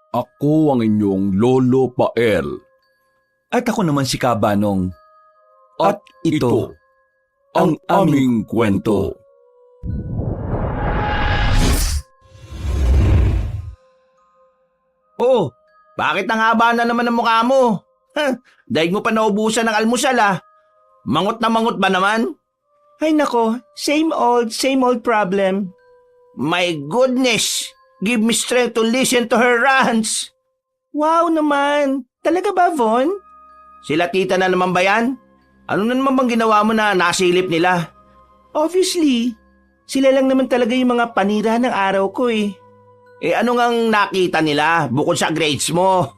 Ako ang inyong Lolo Pael. At ako naman si Kabanong. At ito ang aming kwento. Oh, bakit ang haba na naman ang mukha mo? Dahil mo pa naubusan ng almusal Mangot na mangot ba naman? Ay nako, same old problem. My goodness! Give me strength to listen to her rants. Wow naman! Talaga ba, Von? Sila tita na naman ba yan? Ano na naman bang ginawa mo na nasilip nila? Obviously, sila lang naman talaga yung mga panira ng araw ko eh. Eh ano ngang nakita nila bukod sa grades mo?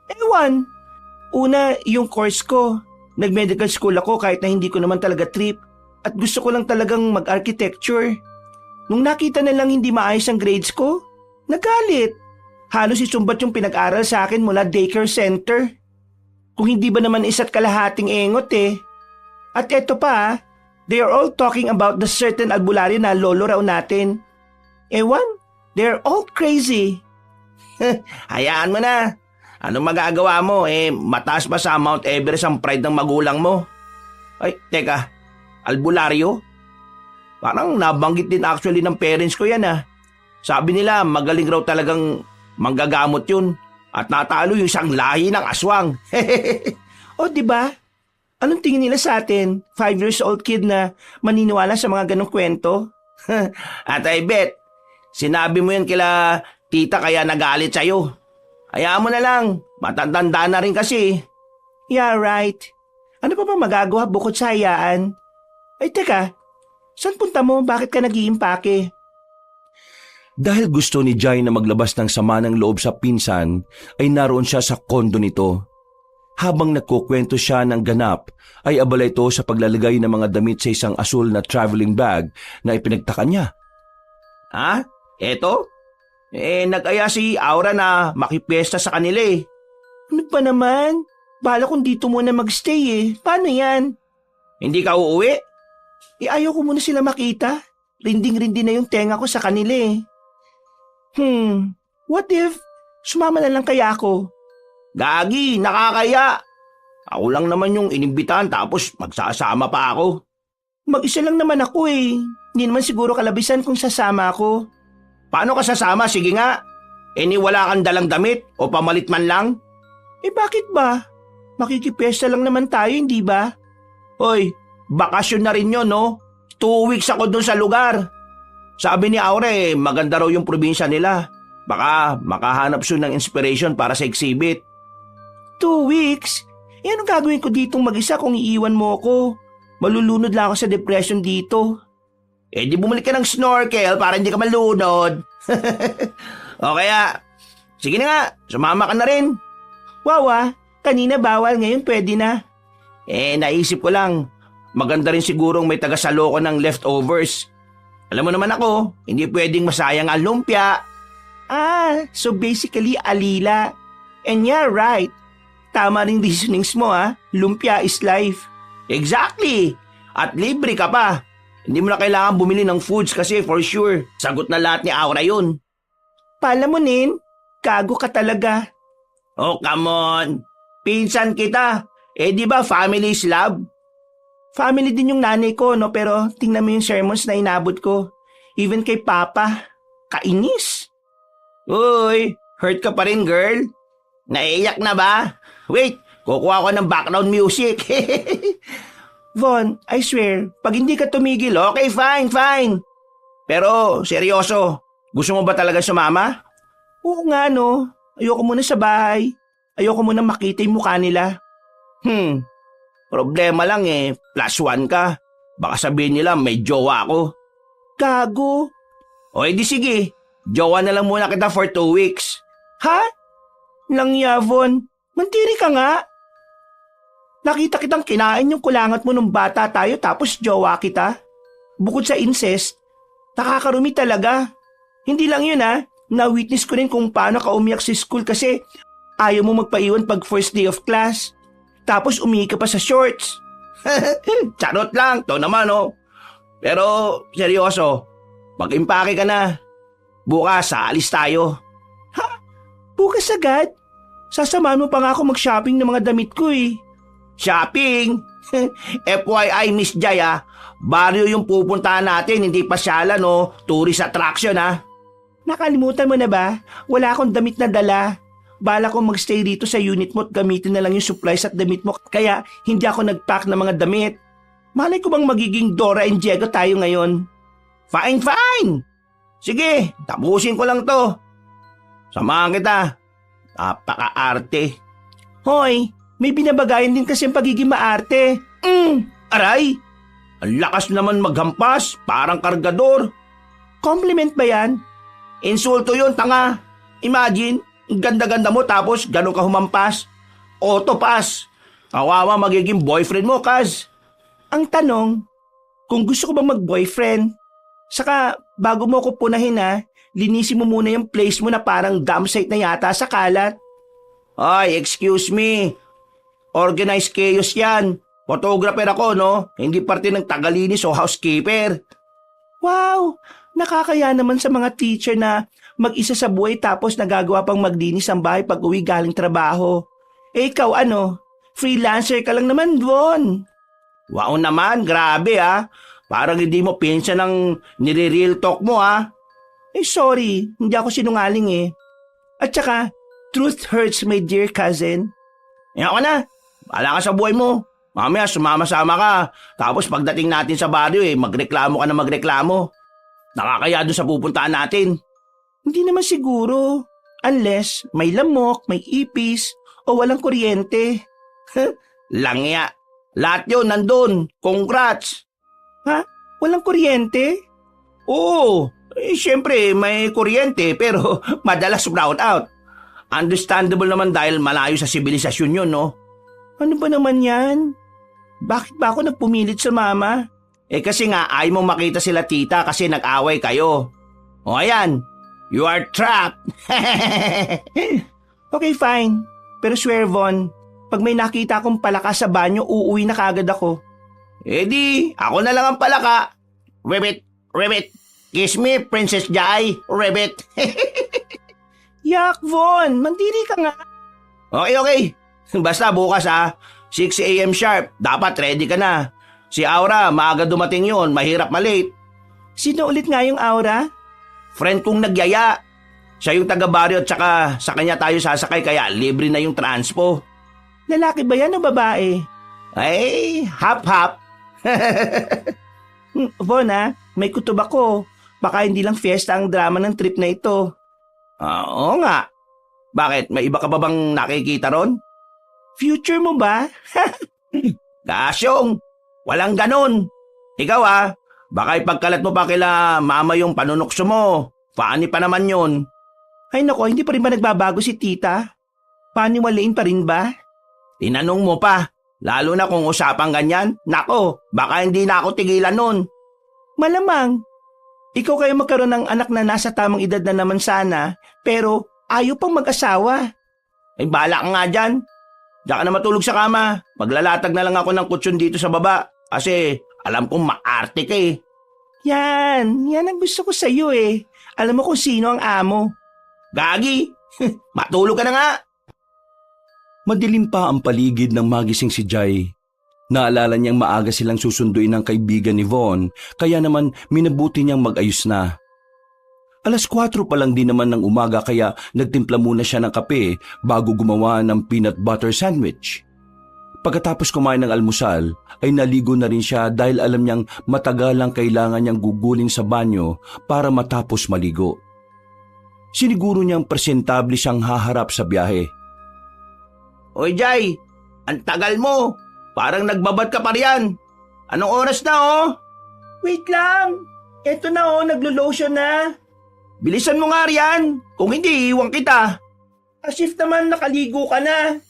Ewan. Una, yung course ko. Nag-medical school ako kahit na hindi ko naman talaga trip. At gusto ko lang talagang mag-architecture. Nung nakita na lang hindi maayos ang grades ko, nagalit. Halos isumbat yung pinag-aral sa akin mula daycare center. Kung hindi ba naman isa't kalahating engot eh. At eto pa, they are all talking about the certain albularyo na lolo raw natin. Ewan, they're all crazy. Hayaan mo na. Anong magagawa mo? Mataas pa sa Mount Everest ang pride ng magulang mo. Ay, teka. Albularyo? Parang nabanggit din actually ng parents ko yan Sabi nila magaling raw talagang manggagamot yun. At natalo yung isang lahi ng aswang. O diba? Anong tingin nila sa atin? 5 years old kid na maniniwala sa mga ganong kwento? At I bet, sinabi mo yan kila tita kaya nagalit sa'yo. Hayaan mo na lang, matandanda na rin kasi. Yeah, right. Ano pa ba magagawa bukod sa hayaan? Ay teka, saan punta mo? Bakit ka nag-iimpake? Dahil gusto ni Jai na maglabas ng sama ng loob sa pinsan, ay naroon siya sa kondo nito. Habang nagkukwento siya ng ganap, ay abala ito sa paglalagay ng mga damit sa isang asul na traveling bag na ipinagtaka niya. Ha? Eto? Nag-aya si Aura na makipiesta sa kanila Ano ba naman? Bala kung dito muna magstay Paano yan? Hindi ka uuwi? Ayaw ko muna sila makita. Rinding-rindi na yung tenga ko sa kanila What if sumama na lang kaya ako? Gagi, nakakaya. Ako lang naman yung inimbitahan tapos magsasama pa ako. Mag-isa lang naman ako Hindi naman siguro kalabisan kung sasama ako. Paano ka sasama? Sige nga. Wala kang dalang damit o pamalit man lang? Bakit ba? Makikipesta lang naman tayo, hindi ba? Hoy, bakasyon na rin yun, no? 2 weeks ako dun sa lugar. Sabi ni Aura maganda raw yung probinsya nila. Baka makahanap siya ng inspiration para sa exhibit. 2 weeks? Anong gagawin ko ditong mag-isa kung iiwan mo ako? Malulunod lang ako sa depression dito. Di bumalik ka ng snorkel para hindi ka malunod. O kaya, sige na nga, sumama ka na rin. Wow kanina bawal, ngayon pwede na. Naisip ko lang, maganda rin sigurong may taga-saloko ng leftovers. Alam mo naman ako, hindi pwedeng masayang ang lumpia. So basically alila. And yeah, right. Tama rin reasonings mo lumpia is life. Exactly, at libre ka pa. Hindi mo na kailangan bumili ng foods kasi for sure, sagot na lahat ni Aura yun. Palamunin, gago ka talaga. Oh, come on. Pinsan kita. Di ba family is love? Family din yung nanay ko, no? Pero tingnan mo yung sermons na inabot ko. Even kay Papa. Kainis. Uy, hurt ka pa rin, girl? Naiiyak na ba? Wait, kukuha ko ng background music. Von, I swear, pag hindi ka tumigil, Okay, fine. Pero, seryoso, gusto mo ba talaga sumama? Oo nga no, ayoko muna sa bahay. Ayoko muna makita yung mukha nila. Problema lang +1 ka. Baka sabihin nila may jowa ako. Gago. O edi sige, jowa na lang muna kita for 2 weeks. Ha? Langya, Von. Mantiri ka nga. Nakita kitang kinain yung kulangat mo nung bata tayo tapos jowa kita. Bukod sa incest, nakakarumi talaga. Hindi lang yun na-witness ko rin kung paano ka umiyak sa school kasi ayaw mo magpaiwan pag first day of class. Tapos umihi ka pa sa shorts. Charot lang, to naman Pero seryoso, mag-impake ka na. Bukas aalis tayo. Ha? Bukas agad? Sasamahan mo pa nga ako mag-shopping ng mga damit ko eh. Shopping? FYI, Miss Jai baryo yung pupuntahan natin, hindi pasyalan o tourist attraction Nakalimutan mo na ba? Wala akong damit na dala. Bala ko magstay rito sa unit mo at gamitin na lang yung supplies at damit mo. Kaya hindi ako nag-pack ng mga damit. Malay ko bang magiging Dora and Diego tayo ngayon? Fine! Sige, tapusin ko lang to. Samahan kita. Napaka-arte. Hoy, may binabagayan din kasi ang pagiging maarte. Aray! Ang lakas naman maghampas, parang kargador. Compliment ba yan? Insulto yun, tanga. Imagine, ang ganda-ganda mo tapos ganun ka humampas. Autopass. Kawawa magiging boyfriend mo, Kaz. Ang tanong, kung gusto ko ba mag-boyfriend? Saka, bago mo ko punahin linisin mo muna yung place mo na parang dump site na yata sa kalat. Ay, excuse me. Organized chaos yan. Photographer ako, no? Hindi parte ng tagalinis o housekeeper. Wow! Nakakaya naman sa mga teacher na mag-isa sa buhay tapos nagagawa pang maglinis ang bahay pag uwi galing trabaho. Eh ikaw freelancer ka lang naman, Von. Wow naman, grabe Parang hindi mo pinsan ng nire-real talk mo Eh sorry, hindi ako sinungaling eh. At saka, truth hurts my dear cousin. Ako na, bahala ka sa buhay mo. Mamaya sumama-sama ka. Tapos pagdating natin sa baryo magreklamo ka na magreklamo. Nakakaya doon sa pupuntaan natin. Hindi naman siguro. Unless may lamok, may ipis, o walang kuryente. Langya. Lahat yun nandun. Congrats. Ha? Walang kuryente? Oo. Siyempre may kuryente pero madalas brown out. Understandable naman dahil malayo sa sibilisasyon yun, no? Ano ba naman yan? Bakit ba ako nagpumilit sa mama? Kasi nga ayaw mong makita sila tita kasi nag-away kayo. O ayan, you are trapped. Okay, fine. Pero swear, Von, pag may nakita akong palaka sa banyo, uuwi na kagad ako. Di, ako na lang ang palaka. Ribbit, kiss me, Princess Jai, ribbit. Yak, Von, mandiri ka nga. Okay. Basta bukas 6 a.m. sharp, dapat ready ka na. Si Aura, maaga dumating yun, mahirap malate. Sino ulit nga yung Aura? Friend kong nagyaya. Siya yung taga-baryo at saka sa kanya tayo sasakay kaya libre na yung transpo. Lalaki ba yan o babae? Ay, hap-hap. Von may kutob ako. Baka hindi lang fiesta ang drama ng trip na ito. Oo nga. Bakit? May iba ka ba bang nakikita ron? Future mo ba? Gasyong, walang ganon. Ikaw baka ipagkalat mo pa kila mama yung panunokso mo. Paani pa naman yun. Ay nako, hindi pa rin ba nagbabago si tita? Paniwalain pa rin ba? Tinanong mo pa, lalo na kung usapang ganyan. Nako, baka hindi na ako tigilan nun. Malamang. Ikaw kayo magkaroon ng anak na nasa tamang edad na naman sana, pero ayaw pang mag-asawa. Ay bala ka nga dyan. Diyan ka na matulog sa kama. Maglalatag na lang ako ng kutsyon dito sa baba. Kasi alam kong maarte ka Yan ang gusto ko sa iyo eh. Alam mo kung sino ang amo. Gagi, matulog ka na nga. Madilim pa ang paligid ng magising si Jai. Naalala niyang maaga silang susunduin ng kaibigan ni Von, kaya naman minabuti niyang mag-ayos na. 4:00 pa lang din naman ng umaga kaya nagtimpla muna siya ng kape bago gumawa ng peanut butter sandwich. Pagkatapos kumain ng almusal ay naligo na rin siya dahil alam niyang matagal lang kailangan niyang gugulin sa banyo para matapos maligo. Siniguro niyang presentable siyang haharap sa biyahe. Oy Jai, ang tagal mo. Parang nagbabad ka pa riyan. Anong oras na Wait lang. Eto na naglo-lotion na. Bilisan mo nga riyan. Kung hindi, iwan kita. As if naman nakaligo ka na.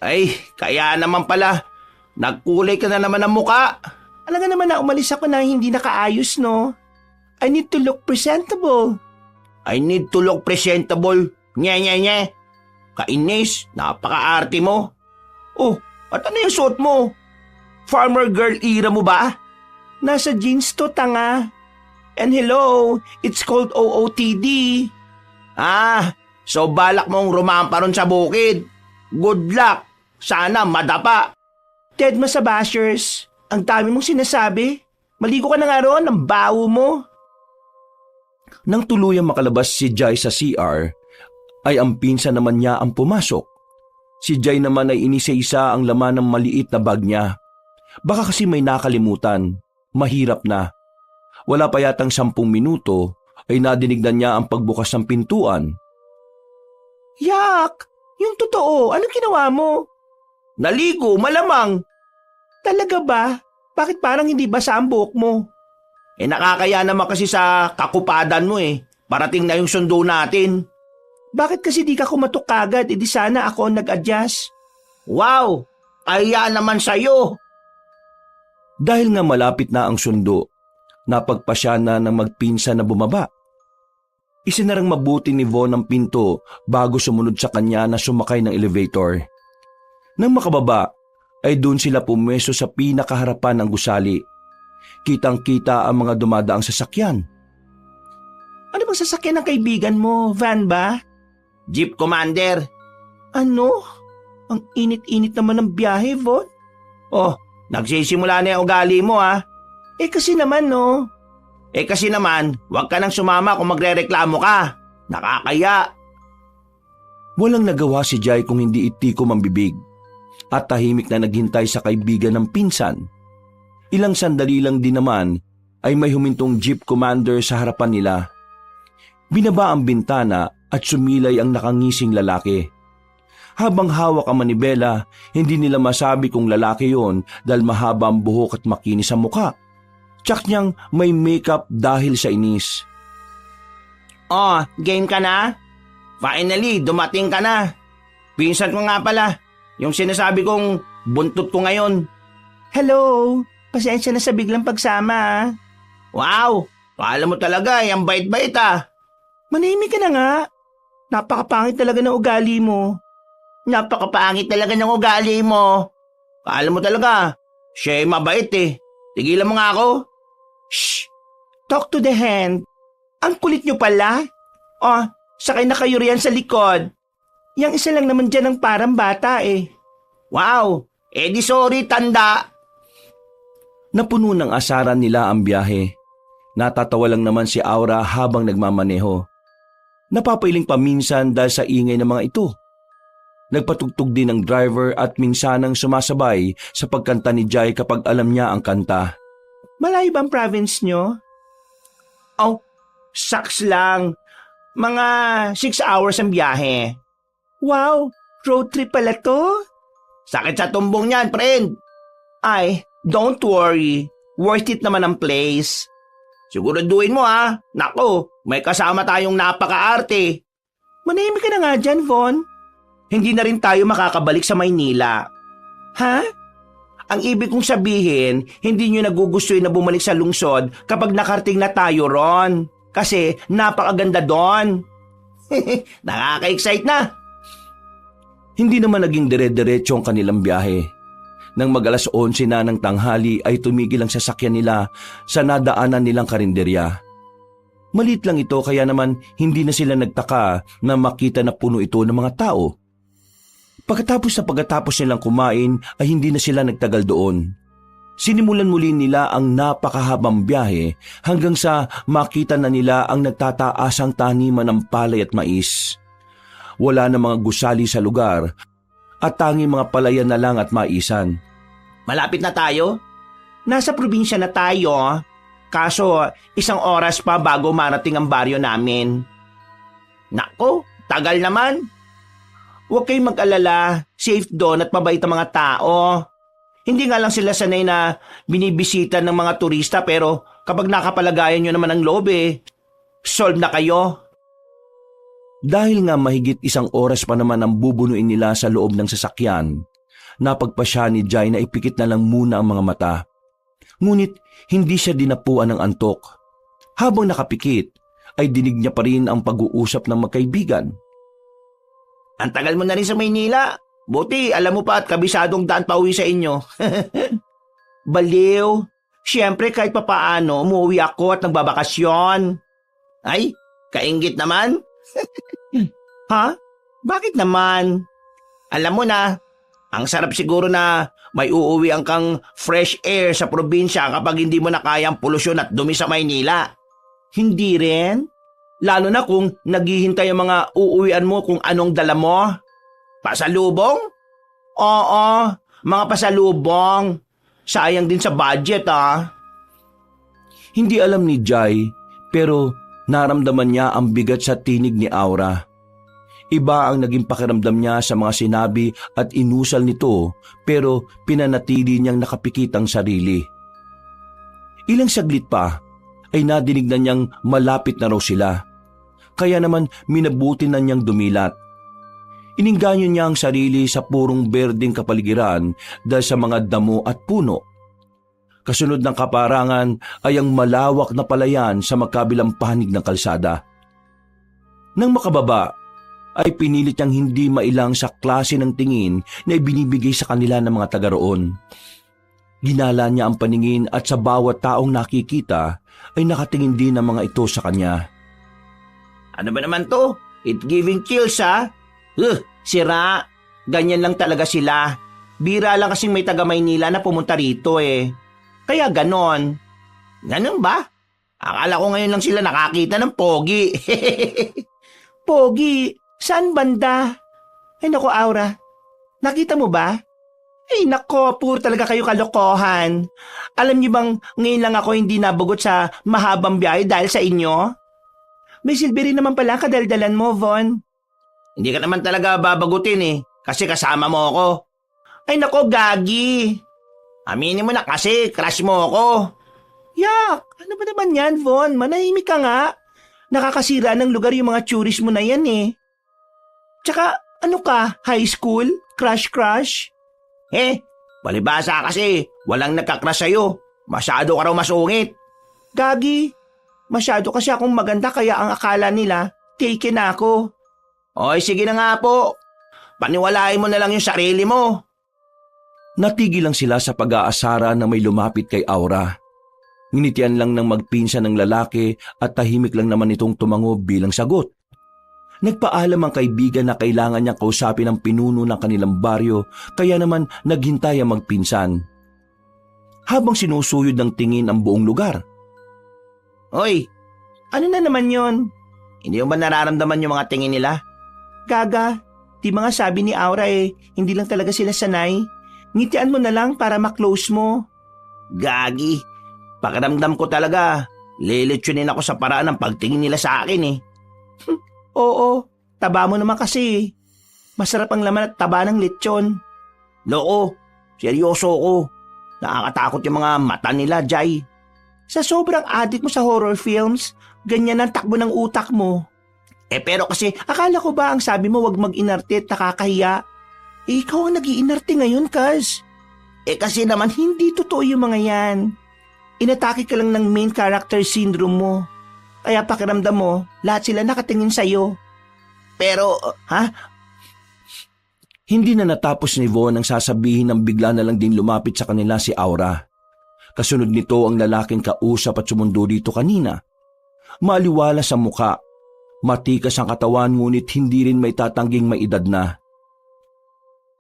Ay, kaya naman pala. Nagkulay ka na naman ang muka. Alam naman na umalis ako na hindi nakaayos, no? I need to look presentable. I need to look presentable. Nye. Kainis, napaka-arte mo. Oh, at ano yung suot mo? Farmer girl era mo ba? Nasa jeans to, tanga. And hello, it's called OOTD. So balak mong rumampa ron sa bukid. Good luck. Sana madapa. Ted Masabashers, ang dami mong sinasabi. Maligo ka na nga ron, ang baho mo. Nang tuluyang makalabas si Jai sa CR, ay ang pinsan naman niya ang pumasok. Si Jai naman ay inisa-isa ang laman ng maliit na bag niya. Baka kasi may nakalimutan. Mahirap na. Wala pa yatang 10 minuto ay nadinig na niya ang pagbukas ng pintuan. Yak! Yung totoo, anong ginawa mo? Naligo, malamang. Talaga ba? Bakit parang hindi basa ang buhok mo? Nakakaya naman kasi sa kakupadan mo Parating na yung sundo natin. Bakit kasi di ka kumatok kagad? Di sana ako ang nag-adjust. Wow! Kaya naman sa'yo. Dahil nga malapit na ang sundo, napagpasya na ng magpinsan na bumaba. Isinarang mabuti ni Von ang pinto bago sumunod sa kanya na sumakay ng elevator. Nang makababa, ay doon sila pumwesto sa pinakaharapan ng gusali. Kitang-kita ang mga dumadaang sasakyan. Ano bang sasakyan ng kaibigan mo? Van ba? Jeep Commander. Ano? Ang init-init naman ng biyahe, Von. Oh, nagsisimula na yung ugali mo Kasi naman, no? Kasi naman, huwag ka nang sumama kung magrereklamo ka. Nakakaya. Walang nagawa si Jai kung hindi itikom ang bibig. At tahimik na naghintay sa kaibigan ng pinsan. Ilang sandali lang din naman ay may humintong Jeep Commander sa harapan nila. Binaba ang bintana at sumilay ang nakangising lalaki. Habang hawak ang manibela, hindi nila masabi kung lalaki yon dahil mahaba ang buhok at makinis ang muka. Tsak niyang may makeup dahil sa inis. Oh, game ka na? Finally, dumating ka na. Pinsan ko nga pala. Yung sinasabi kong buntot ko ngayon. Hello! Pasensya na sa biglang pagsama. Wow! Kala mo talaga, ang bait-bait Manahimik ka na nga. Napakapangit talaga ng ugali mo. Napakapangit talaga ng ugali mo. Kala mo talaga, siya ay mabait Tigilan mo nga ako. Shh! Talk to the hand. Ang kulit nyo pala. Oh, sakay na kayo riyan sa likod. Yang isa lang naman dyan ang parang bata Wow! Di sorry, tanda. Napuno ng asaran nila ang biyahe. Natatawa lang naman si Aura habang nagmamaneho. Napapailing paminsan dahil sa ingay ng mga ito. Nagpatugtog din ang driver at minsanang sumasabay sa pagkanta ni Jai kapag alam niya ang kanta. Malayo bang province nyo? Oh, saks lang. Mga 6 hours ang biyahe. Wow! Road trip pala to? Sakit sa tumbong niyan, friend. Ay, don't worry. Worth it naman ang place. Siguraduhin mo Nako, may kasama tayong napaka-arte. Manahimik ka na nga dyan, Von. Hindi na rin tayo makakabalik sa Maynila. Ha? Ang ibig kong sabihin, hindi nyo nagugustuhin na bumalik sa lungsod kapag nakarating na tayo ron. Kasi napakaganda doon. Nakaka-excite na. Hindi naman naging dire-diretso ang kanilang biyahe. Nang mag-alas 11 na ng tanghali ay tumigil ang sasakyan nila sa nadaanan nilang karinderya. Malit lang ito kaya naman hindi na sila nagtaka na makita na puno ito ng mga tao. Pagkatapos nilang kumain ay hindi na sila nagtagal doon. Sinimulan muli nila ang napakahabang biyahe hanggang sa makita na nila ang nagtataasang taniman ng palay at mais. Wala na mga gusali sa lugar at tanging mga palayan na lang at maisan. Malapit na tayo? Nasa probinsya na tayo. Kaso 1 oras pa bago marating ang baryo namin. Nako, tagal naman. Huwag kayong mag-alala. Safe doon at mabait ang mga tao. Hindi nga lang sila sanay na binibisita ng mga turista pero kapag nakapalagayan nyo naman ang loob solve na kayo. Dahil nga mahigit 1 oras pa naman ang bubunuin nila sa loob ng sasakyan, napagpasya ni Jai na ipikit na lang muna ang mga mata. Ngunit hindi siya dinapuan ng antok. Habang nakapikit, ay dinig niya pa rin ang pag-uusap ng magkaibigan. Ang tagal mo na rin sa Maynila. Buti, alam mo pa at kabisadong daan pa uwi sa inyo. Baliw. Siyempre kahit papaano, umuwi ako at nagbabakasyon. Ay, kainggit naman. Ha? Bakit naman? Alam mo na, ang sarap siguro na may uuwian kang fresh air sa probinsya kapag hindi mo na kaya ang polusyon at dumi sa Maynila. Hindi rin. Lalo na kung naghihintay ang mga uuwian mo kung anong dala mo. Pasalubong? Oo, mga pasalubong. Sayang din sa budget Hindi alam ni Jai pero naramdaman niya ang bigat sa tinig ni Aura. Iba ang naging pakiramdam niya sa mga sinabi at inusal nito pero pinanatili niyang nakapikit ang sarili. Ilang saglit pa ay nadinig na niyang malapit na raw sila. Kaya naman minabuti na niyang dumilat. Iningganyo niya ang sarili sa purong berdeng kapaligiran dahil sa mga damo at puno. Kasunod ng kaparangan ay ang malawak na palayan sa magkabilang panig ng kalsada. Nang makababa, ay pinilit niyang hindi mailang sa klase ng tingin na ibinibigay sa kanila ng mga taga roon. Ginala niya ang paningin at sa bawat taong nakikita ay nakatingin din ang mga ito sa kanya. Ano ba naman to? It giving chills Sira. Ganyan lang talaga sila. Bira lang kasing may taga Maynila na pumunta rito Kaya ganon. Ganun ba? Akala ko ngayon lang sila nakakita ng pogi. Pogi? Saan banda? Ay nako Aura, nakita mo ba? Ay nako, puro talaga kayo kalokohan. Alam niyo bang ngayon lang ako hindi nabugot sa mahabang biyahe dahil sa inyo? May silbi rin naman pala kadaldalan mo, Von. Hindi ka naman talaga babagutin kasi kasama mo ako. Ay nako, Gagi. Aminin mo na kasi, crush mo ako. Yak, ano ba naman yan, Von? Manahimik ka nga. Nakakasira ng lugar yung mga tourist mo na yan Tsaka, ano ka, high school? Crush? Palibasa kasi, walang nagkakrush sa'yo. Masyado ka raw masungit. Gagi, masyado kasi akong maganda kaya ang akala nila, taken ako. Oy, sige na nga po. Paniwalain mo na lang yung sarili mo. Natigil lang sila sa pag-aasara na may lumapit kay Aura. Nginitian lang ng magpinsan ng lalaki at tahimik lang naman itong tumango bilang sagot. Nagpaalam ang kaibigan na kailangan niyang kausapin ang pinuno ng kanilang baryo kaya naman naghintay ang magpinsan. Habang sinusuyod ng tingin ang buong lugar. Hoy, ano na naman yon? Hindi mo ba nararamdaman yung mga tingin nila? Gaga, di mga sabi ni Aura hindi lang talaga sila sanay. Ngitian mo na lang para maklose mo. Gagi, pakiramdam ko talaga, lilitsunin ako sa paraan ng pagtingin nila sa akin Oo, taba mo naman kasi. Masarap ang laman at taba ng lechon. Loko, seryoso ko. Nakakatakot yung mga mata nila, Jai. Sa sobrang addict mo sa horror films, ganyan ang takbo ng utak mo. Pero kasi, akala ko ba ang sabi mo wag mag-inarte at nakakahiya? Ikaw ang nag-iinarte ngayon, Kaz. Kasi naman, Hindi totoo yung mga yan. Inatake ka lang ng main character syndrome mo. Kaya pakiramdam mo, lahat sila nakatingin sa'yo. Pero, Hindi na natapos ni Von ang sasabihin nang bigla na lang din lumapit sa kanila si Aura. Kasunod nito ang lalaking kausap at sumundo dito kanina. Maliwala sa muka, matikas ang katawan ngunit hindi rin may tatangging may edad na.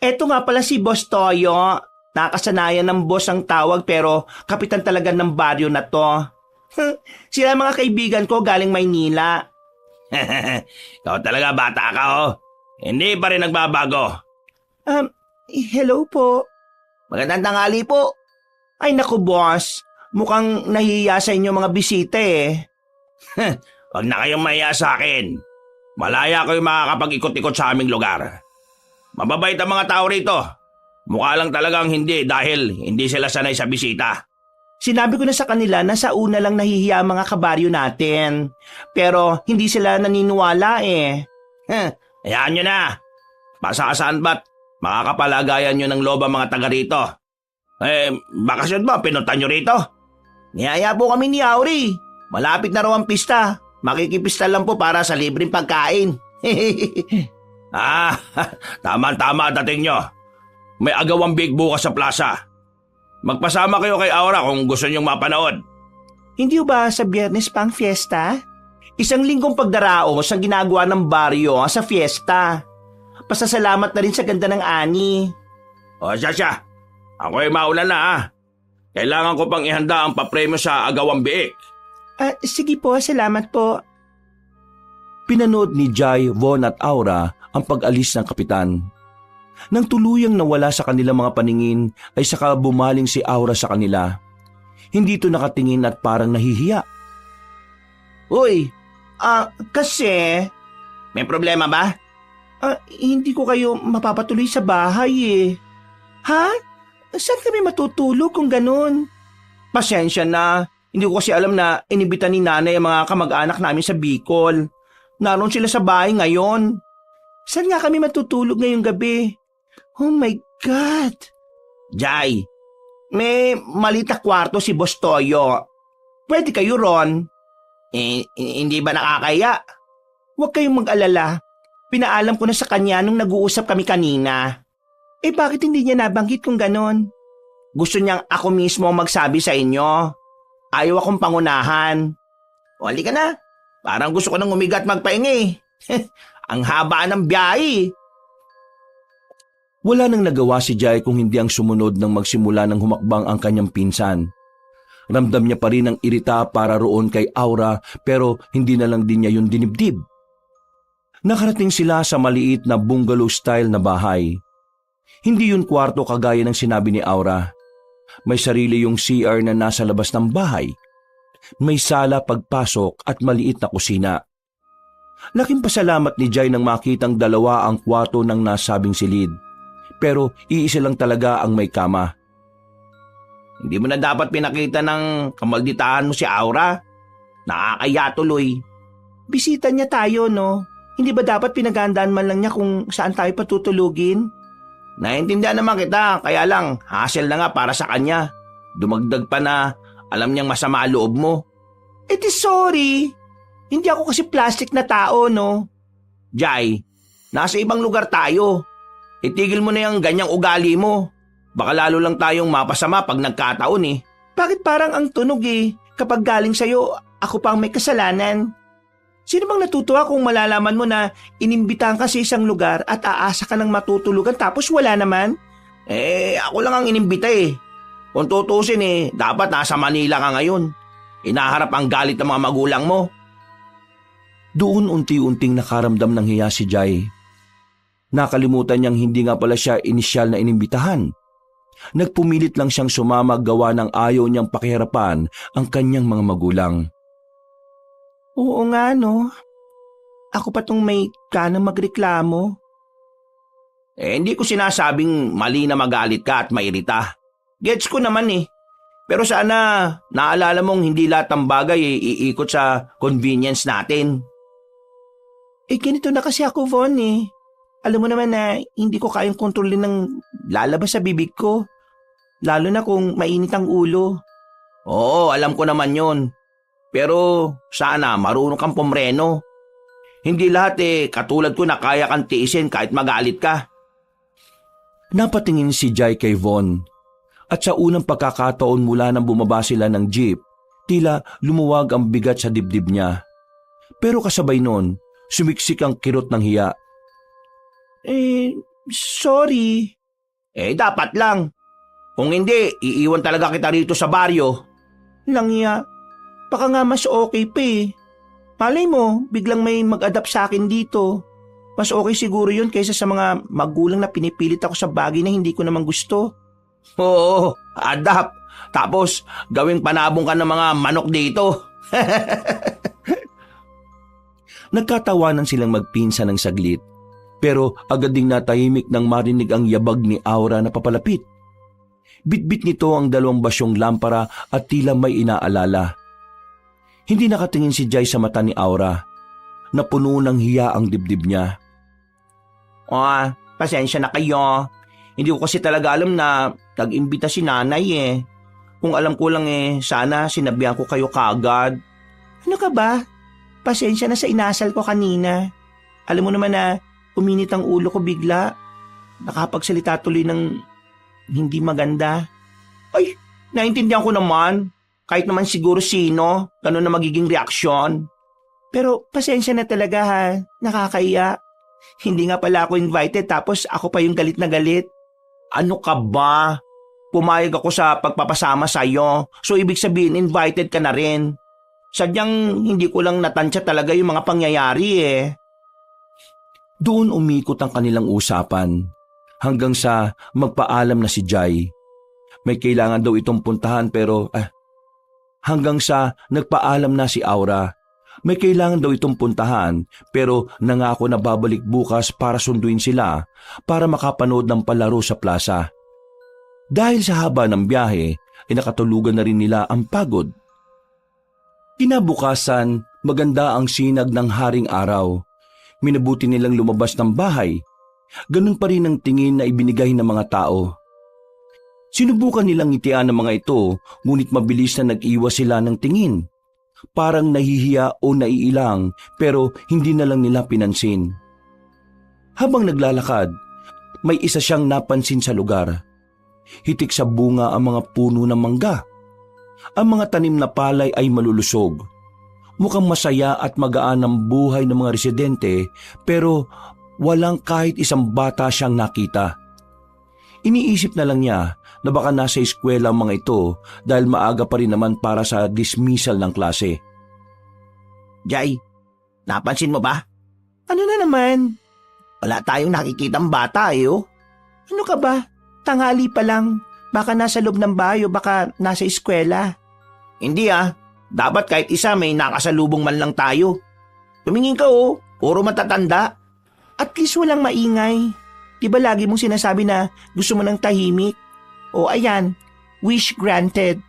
Eto nga pala si Boss Toyo. Nakasanayan ng boss ang tawag pero kapitan talaga ng baryo na to. Sila mga kaibigan ko galing Maynila. Ikaw talaga bata ka Hindi pa rin nagbabago. Hello po. Magandang tanghali po. Ay naku boss, mukhang nahihiya sa inyo mga bisita Huwag na kayong mahiya sa akin. Malaya kayo makakapag-ikot-ikot sa aming lugar. Mababait ang mga tao rito. Mukha lang talagang hindi dahil hindi sila sanay sa bisita. Sinabi ko na sa kanila na sa una lang nahihiya ang mga kabaryo natin. Pero hindi sila naniniwala Hayaan nyo na. Pasakasaan ba't makakapalagayan nyo ng loob ang mga taga rito? Bakasyon ba pinunta nyo rito? Niyaya po kami ni Auri. Malapit na raw ang pista. Makikipista lang po para sa libreng pagkain. Tama-tama dating nyo. May agawang big bukas sa plaza. Magpasama kayo kay Aura kung gusto nyong mapanood. Hindi ba sa Biyernes pang fiesta? Isang linggong pagdaraos ang ginagawa ng baryo sa fiesta. Pasasalamat na rin sa ganda ng ani. O siya, ako'y mauna na ha. Kailangan ko pang ihanda ang papremyo sa agawang biik. Sige po, salamat po. Pinanood ni Jai, Von at Aura ang pag-alis ng kapitan. Nang tuluyang nawala sa kanilang mga paningin ay saka bumaling si Aura sa kanila. Hindi ito nakatingin at parang nahihiya. Uy, kasi... May problema ba? Hindi ko kayo mapapatuloy sa bahay eh. Ha? Saan kami matutulog kung ganun? Pasensya na. Hindi ko kasi alam na inibitan ni nanay ang mga kamag-anak namin sa Bicol. Naroon sila sa bahay ngayon. Saan nga kami matutulog ngayong gabi? Oh my God! Jai, may malita kwarto si Boss Toyo. Pwede kayo ron. Hindi ba nakakaya? Huwag kayong mag-alala. Pinaalam ko na sa kanya nung nag-uusap kami kanina. Bakit hindi niya nabanggit kung ganon? Gusto niyang ako mismo magsabi sa inyo. Ayaw akong pangunahan. Wali ka na. Parang gusto ko nang umigat magpahingi. Ang haba ng biyahe. Wala nang nagawa si Jai kung hindi ang sumunod nang magsimula ng humakbang ang kanyang pinsan. Ramdam niya pa rin ang irita para roon kay Aura pero hindi na lang din niya yung dinibdib. Nakarating sila sa maliit na bungalow style na bahay. Hindi yun kwarto kagaya ng sinabi ni Aura. May sarili yung CR na nasa labas ng bahay. May sala pagpasok at maliit na kusina. Laking pasalamat ni Jai nang makitang dalawa ang kwarto ng nasabing silid. Pero iisa lang talaga ang may kama. Hindi mo na dapat pinakita ng kamalditahan mo si Aura. Nakakaya tuloy. Bisita niya tayo, no? Hindi ba dapat pinagandaan man lang niya kung saan tayo patutulugin? Naintindihan naman kita, kaya lang hassle na nga para sa kanya. Dumagdag pa na alam niyang masama loob mo. Sorry. Hindi ako kasi plastic na tao, no? Jai, nasa ibang lugar tayo. Itigil mo na yung ganyang ugali mo. Baka lalo lang tayong mapasama pag nagkataon eh. Bakit parang ang tunog eh? Kapag galing sa'yo, ako pa ang may kasalanan. Sino bang natutuwa kung malalaman mo na inimbitahan ka sa isang lugar at aasa ka ng matutulugan tapos wala naman? Ako lang ang inimbita eh. Kung tutusin dapat nasa Manila ka ngayon. Inaharap ang galit ng mga magulang mo. Doon unti-unting nakaramdam ng hiya si Jai. Nakalimutan niyang hindi nga pala siya inisyal na inimbitahan. Nagpumilit lang siyang sumama gawa ng ayaw niyang pakiharapan ang kanyang mga magulang. Oo nga, no? Ako pa tong may kanang magreklamo. Hindi ko sinasabing mali na magalit ka at mairita. Gets ko naman eh. Pero sana naalala mong hindi lahat ng bagay iikot sa convenience natin. Ganito na kasi ako, Von eh. Alam mo naman na hindi ko kayang kontrolin ng lalabas sa bibig ko. Lalo na kung mainit ang ulo. Oo, alam ko naman yon. Pero sana marunong kang pumreno. Hindi lahat katulad ko na kaya kang tiisin kahit magalit ka. Napatingin si Jai kay Von. At sa unang pagkakataon mula nang bumaba sila ng jeep, tila lumuwag ang bigat sa dibdib niya. Pero kasabay nun, sumiksik ang kirot ng hiya. Sorry. Dapat lang. Kung hindi, iiwan talaga kita rito sa baryo. Langya. Baka nga mas okay pa eh. Malay mo, biglang may mag-adapt sa akin dito. Mas okay siguro yun kaysa sa mga magulang na pinipilit ako sa bagay na hindi ko naman gusto. Oo, adapt. Tapos, gawing panabong ka ng mga manok dito. Nagkatawanan silang magpinsan ng saglit. Pero agad ding natahimik nang marinig ang yabag ni Aura na papalapit. Bitbit nito ang 2 basyong lampara at tila may inaalala. Hindi nakatingin si Jai sa mata ni Aura. Napuno ng hiya ang dibdib niya. Pasensya na kayo. Hindi ko kasi talaga alam na nag-imbita si nanay eh. Kung alam ko lang sana sinabihan ko kayo kaagad. Ano ka ba? Pasensya na sa inasal ko kanina. Alam mo naman na uminit ang ulo ko bigla. Nakapagsalita tuloy ng hindi maganda. Ay, naintindihan ko naman. Kahit naman siguro sino, ganun na magiging reaksyon. Pero pasensya na talaga ha, nakakaiya. Hindi nga pala ako invited tapos ako pa yung galit na galit. Ano ka ba? Pumayag ako sa pagpapasama sa'yo. So ibig sabihin invited ka na rin. Sadyang hindi ko lang natansya talaga yung mga pangyayari eh. Doon umikot ang kanilang usapan hanggang sa magpaalam na si Jai. May kailangan daw itong puntahan pero hanggang sa nagpaalam na si Aura. May kailangan daw itong puntahan pero nangako na babalik bukas para sunduin sila para makapanood ng palaro sa plaza. Dahil sa haba ng biyahe ay nakatulugan na rin nila ang pagod. Kinabukasan, maganda ang sinag ng haring araw. Minabuti nilang lumabas ng bahay. Ganun pa rin ang tingin na ibinigay ng mga tao. Sinubukan nilang ngitian ng mga ito, ngunit mabilis na nag-iwas sila ng tingin. Parang nahihiya o naiilang pero hindi na lang nila pinansin. Habang naglalakad, may isa siyang napansin sa lugar. Hitik sa bunga ang mga puno ng mangga. Ang mga tanim na palay ay malulusog. Mukhang masaya at magaan ang buhay ng mga residente pero walang kahit isang bata siyang nakita. Iniisip na lang niya na baka nasa eskwela ang mga ito dahil maaga pa rin naman para sa dismissal ng klase. Jai, napansin mo ba? Ano na naman? Wala tayong nakikitang bata eh oh. Ano ka ba? Tanghali pa lang. Baka nasa loob ng bahay o baka nasa eskwela. Hindi dapat kahit isa may nakasalubong man lang tayo. Tumingin ka oh, puro matatanda. At least walang maingay. Di ba lagi mong sinasabi na gusto mo ng tahimik? O ayan, wish granted.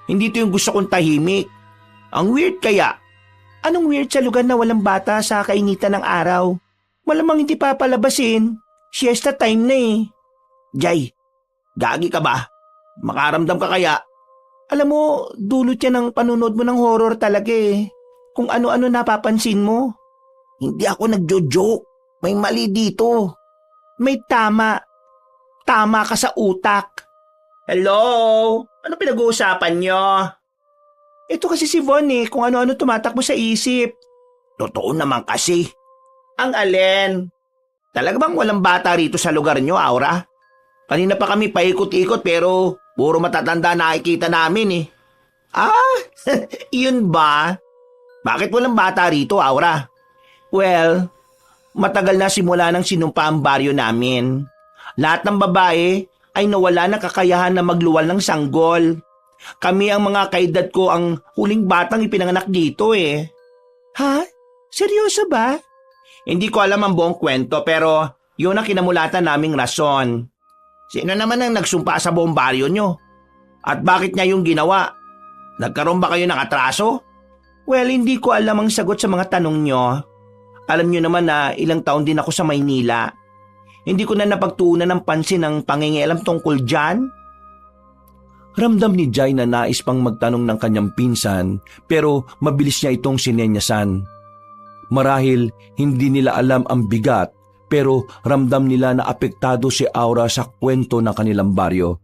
Hindi to yung gusto kong tahimik. Ang weird kaya. Anong weird sa lugar na walang bata sa kainitan ng araw? Malamang hindi papalabasin. Siesta time na eh. Jai, gagi ka ba? Makaramdam ka kaya? Alam mo, dulot yan ng panunod mo ng horror talaga eh. Kung ano-ano napapansin mo. Hindi ako nagjo-joke. May mali dito. May tama. Tama ka sa utak. Hello? Ano pinag-uusapan nyo? Ito kasi si Von eh, kung ano-ano tumatakbo sa isip. Totoo naman kasi. Ang alin? Talaga bang walang bata rito sa lugar nyo, Aura? Kanina pa kami paikot-ikot pero puro matatanda nakikita namin eh. Yun ba? Bakit walang bata rito, Aura? Well, matagal na simula nang sinumpa ang baryo namin. Lahat ng babae ay nawala ng kakayahan na magluwal ng sanggol. Kami ang mga kaedad ko ang huling batang ipinanganak dito eh. Ha? Seryoso ba? Hindi ko alam ang buong kwento pero yun ang kinamulatan naming rason. Sino naman ang nagsumpa sa buong baryo nyo? At bakit niya yung ginawa? Nagkaroon ba kayo ng atraso? Well, hindi ko alam ang sagot sa mga tanong nyo. Alam nyo naman na ilang taon din ako sa Maynila. Hindi ko na napagtuunan ng pansin ang pangingialam tungkol dyan. Ramdam ni Jai na nais pang magtanong ng kanyang pinsan pero mabilis niya itong sinenyasan. Marahil hindi nila alam ang bigat pero ramdam nila na apektado si Aura sa kwento ng kanilang baryo.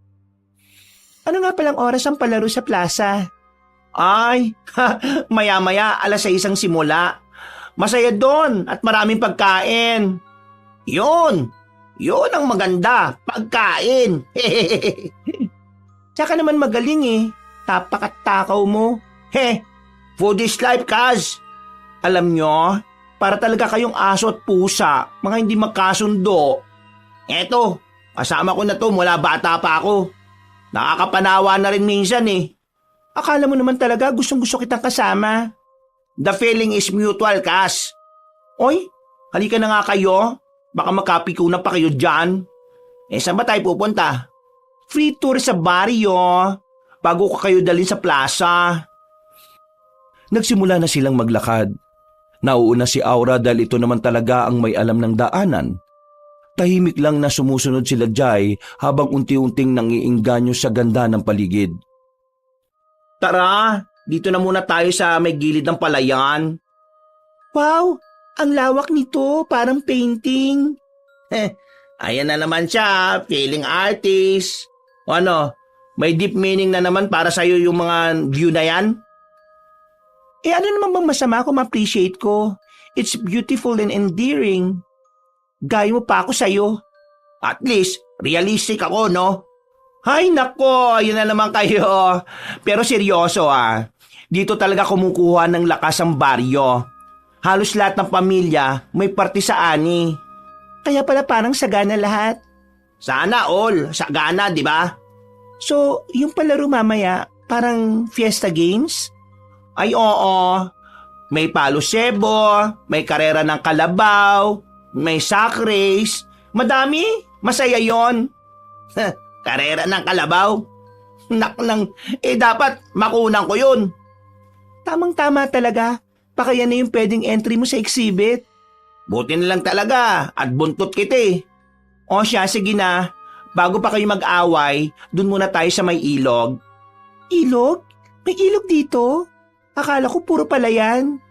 Ano nga palang oras ang palaro sa plaza? Ay, maya-maya 6:00 ang simula. Masaya doon at maraming pagkain. Yun ang maganda, pagkain. Tsaka naman magaling eh. Tapak-at-takaw mo. Food is life, Kaz. Alam nyo, para talaga kayong aso at pusa, mga hindi magkasundo. Eto, kasama ko na to mula bata pa ako. Nakakapanawa na rin minsan eh. Akala mo naman talaga gustong-gusto kitang kasama. The feeling is mutual, Kaz. Oy, Halika na nga kayo. Baka makapiko na pa kayo dyan. Saan ba tayo pupunta? Free tour sa baryo. Bago ko kayo dalhin sa plaza. Nagsimula na silang maglakad. Nauuna si Aura dahil ito naman talaga ang may alam ng daanan. Tahimik lang na sumusunod sila Jai habang unti-unting nangiingganyo sa ganda ng paligid. Tara, dito na muna tayo sa may gilid ng palayan. Wow, ang lawak nito, parang painting. Ayan na naman siya, feeling artist. O ano, may deep meaning na naman para sa'yo yung mga view na yan? Ano naman bang masama kung ma-appreciate ko? It's beautiful and endearing. Gaya mo pa ako sa'yo. At least, realistic ako, no? Ay nako, yun na naman kayo. Pero seryoso dito talaga kumukuha ng lakas ang baryo. Halos lahat ng pamilya may parte sa ani. Kaya pala parang sagana lahat. Sana all, sagana, di ba? So, yung palaro mamaya, parang fiesta games? Ay oo, may palo sebo, may karera ng kalabaw, may sack race. Madami, masaya yon. Karera ng kalabaw? Dapat makunan ko yun. Tamang-tama talaga. Baka yan na yung pwedeng entry mo sa exhibit. Buti na lang talaga at buntot kita eh. O siya, sige na. Bago pa kayo mag-away, dun muna tayo sa may ilog. Ilog? May ilog dito? Akala ko puro palayan.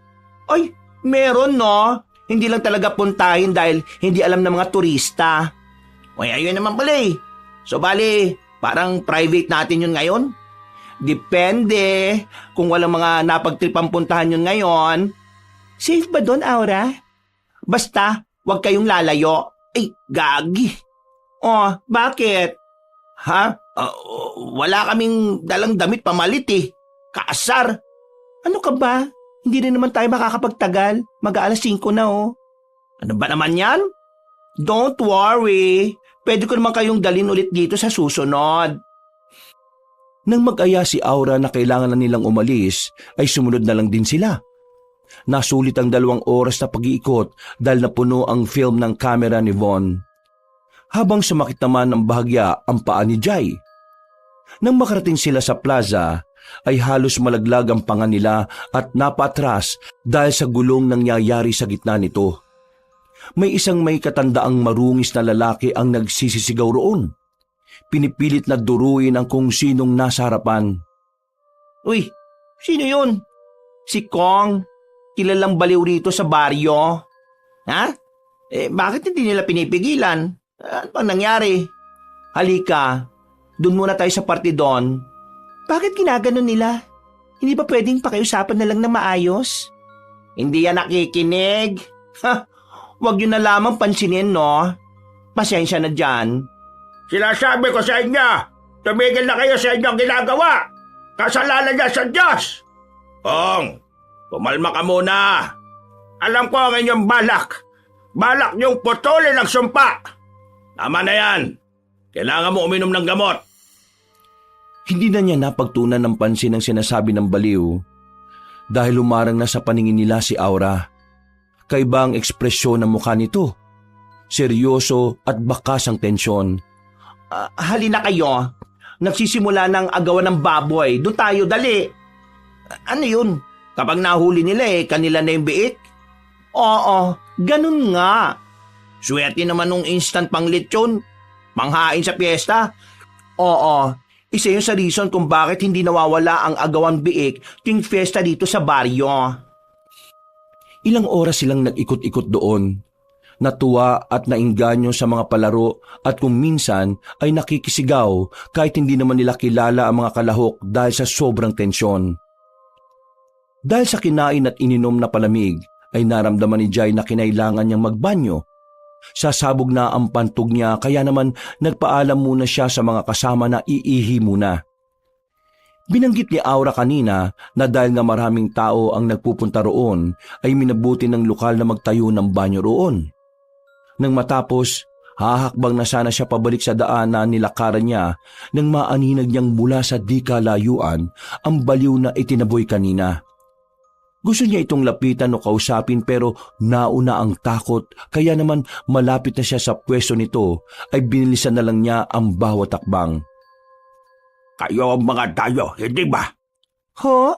Ay, meron no. Hindi lang talaga puntahin dahil hindi alam ng mga turista. Ay, ayun naman pala eh. So bali, parang private natin yun ngayon? Depende kung walang mga napagtripang puntahan yun ngayon. Safe ba doon, Aura? Basta, huwag kayong lalayo. Ay, gagi. Oh, bakit? Ha? Wala kaming dalang damit pamalit eh. Kaasar. Ano ka ba? Hindi rin naman tayo makakapagtagal. Mag-aalas 5 na oh. Ano ba naman yan? Don't worry. Pwede ko naman kayong dalhin ulit dito sa susunod. Nang mag-aya si Aura na kailangan na nilang umalis, ay sumunod na lang din sila. Nasulit ang 2 oras na pag-iikot dahil napuno ang film ng kamera ni Von. Habang sumakit naman ng bahagya ang paa ni Jai. Nang makarating sila sa plaza, ay halos malaglag ang panga nila at napatras dahil sa gulong nangyayari sa gitna nito. May isang may katandaang marungis na lalaki ang nagsisisigaw roon. Pinipilit na duruin ang kung sinong nasa harapan. Uy, sino yun? Si Kong. Kilalang baliw rito sa baryo. Ha? Bakit hindi nila pinipigilan? Ano bang nangyari? Halika, dun muna tayo sa partidon. Bakit ginaganon nila? Hindi ba pwedeng pakiusapan na lang na maayos? Hindi yan nakikinig. Huwag yun na lamang pansinin, no? Pasensya na dyan. Sinasabi ko sa inyo, tumigil na kayo sa inyong ginagawa. Kasalanan niya sa Diyos. Kong, pumalma ka muna. Alam ko ang inyong balak. Balak niyong putulin ang sumpa. Tama na yan. Kailangan mo uminom ng gamot. Hindi na niya napagtunan ng pansin ang sinasabi ng baliw dahil humarang na sa paningin nila si Aura. Kaiba ang ekspresyon ng mukha nito. Seryoso at bakas ang tensyon. Halina kayo. Nagsisimula ng agawan ng baboy. Doon tayo, dali. Ano yun? Kapag nahuli nila kanila na yung biik? Oo, ganun nga. Swerte naman nung instant pang lechon. Panghain sa piyesta. Oo, isa yun sa reason kung bakit hindi nawawala ang agawan biik tuwing fiesta dito sa baryo. Ilang oras silang nag-ikot-ikot doon. Natuwa at nainganyo sa mga palaro at kung minsan ay nakikisigaw kahit hindi naman nila kilala ang mga kalahok dahil sa sobrang tensyon. Dahil sa kinain at ininom na palamig ay naramdaman ni Jai na kinailangan niyang magbanyo. Sasabog na ang pantog niya kaya naman nagpaalam muna siya sa mga kasama na iihi muna. Binanggit ni Aura kanina na dahil nga maraming tao ang nagpupunta roon ay minabuti ng lokal na magtayo ng banyo roon. Nang matapos, hahakbang na sana siya pabalik sa daan na nilakaran niya nang maaninag niyang mula sa di kalayuan ang baliw na itinaboy kanina. Gusto niya itong lapitan o kausapin pero nauna ang takot kaya naman malapit na siya sa pwesto nito ay binilisan na lang niya ang bawat takbang. Kayo ang mga tayo, hindi ba? Ho?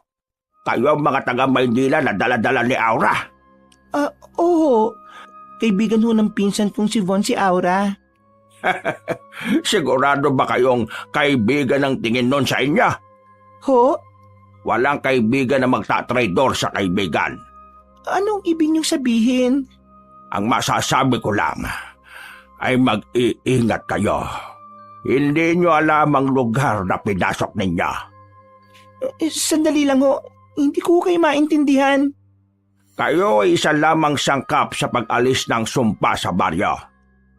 Kayo ang mga taga-Maynila na dala-dala ni Aura. Oo. Kaibigan ho ng pinsan kong si Von si Aura. Sigurado ba kayong kaibigan ng tingin nun sa inyo? Ho? Walang kaibigan na magtatraidor sa kaibigan. Anong ibig niyong sabihin? Ang masasabi ko lang ay mag-iingat kayo. Hindi niyo alam ang lugar na pinasok ninyo. Sandali lang ho. Hindi ko kayo maintindihan. Kayo ay isa lamang sangkap sa pag-alis ng sumpa sa baryo.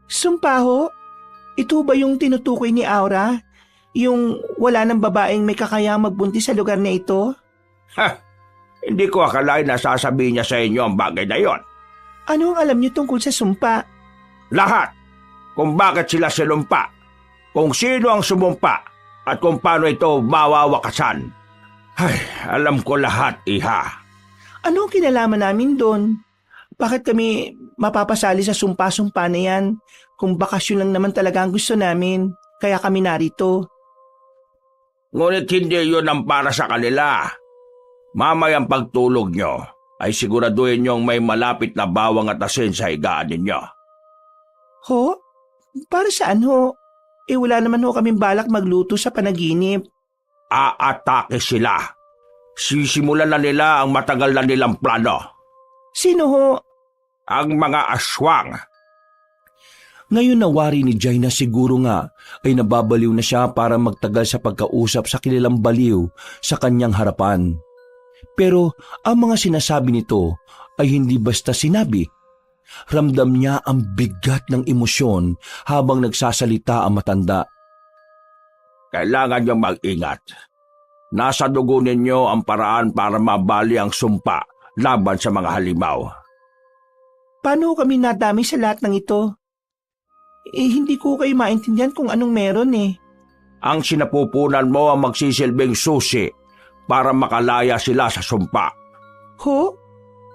Sumpa ho? Ito ba yung tinutukoy ni Aura? Yung wala ng babaeng may kakayang magbuntis sa lugar na ito? Hindi ko akalain na sasabihin niya sa inyo ang bagay na yon. Ano ang alam niyo tungkol sa sumpa? Lahat. Kung bakit sila sinumpa. Kung sino ang sumumpa. At kung paano ito mawawakasan. Ay, alam ko lahat, iha. Ano ang kinalaman namin doon? Bakit kami mapapasali sa sumpa-sumpa na yan? Kung bakasyon lang naman talaga ang gusto namin, kaya kami narito. Ngunit hindi yun ang para sa kanila. Mamayang pagtulog nyo ay siguraduhin nyong may malapit na bawang at asin sa higaan ninyo. Ho? Para saan ho? Wala naman ho kaming balak magluto sa panaginip. Aatake sila. Sisimulan na nila ang matagal na nilang plano. Sino ho? Ang mga aswang. Ngayon nawari ni Jai na siguro nga ay nababaliw na siya para magtagal sa pagkausap sa kilalang baliw sa kanyang harapan. Pero ang mga sinasabi nito ay hindi basta sinabi. Ramdam niya ang bigat ng emosyon habang nagsasalita ang matanda. Kailangan niyong mag-ingat. Nasa dugo ninyo ang paraan para mabali ang sumpa laban sa mga halimaw. Paano kami nadami sa lahat ng ito? Hindi ko kayo maintindihan kung anong meron eh. Ang sinapupunan mo ang magsisilbing susi para makalaya sila sa sumpa. Ho?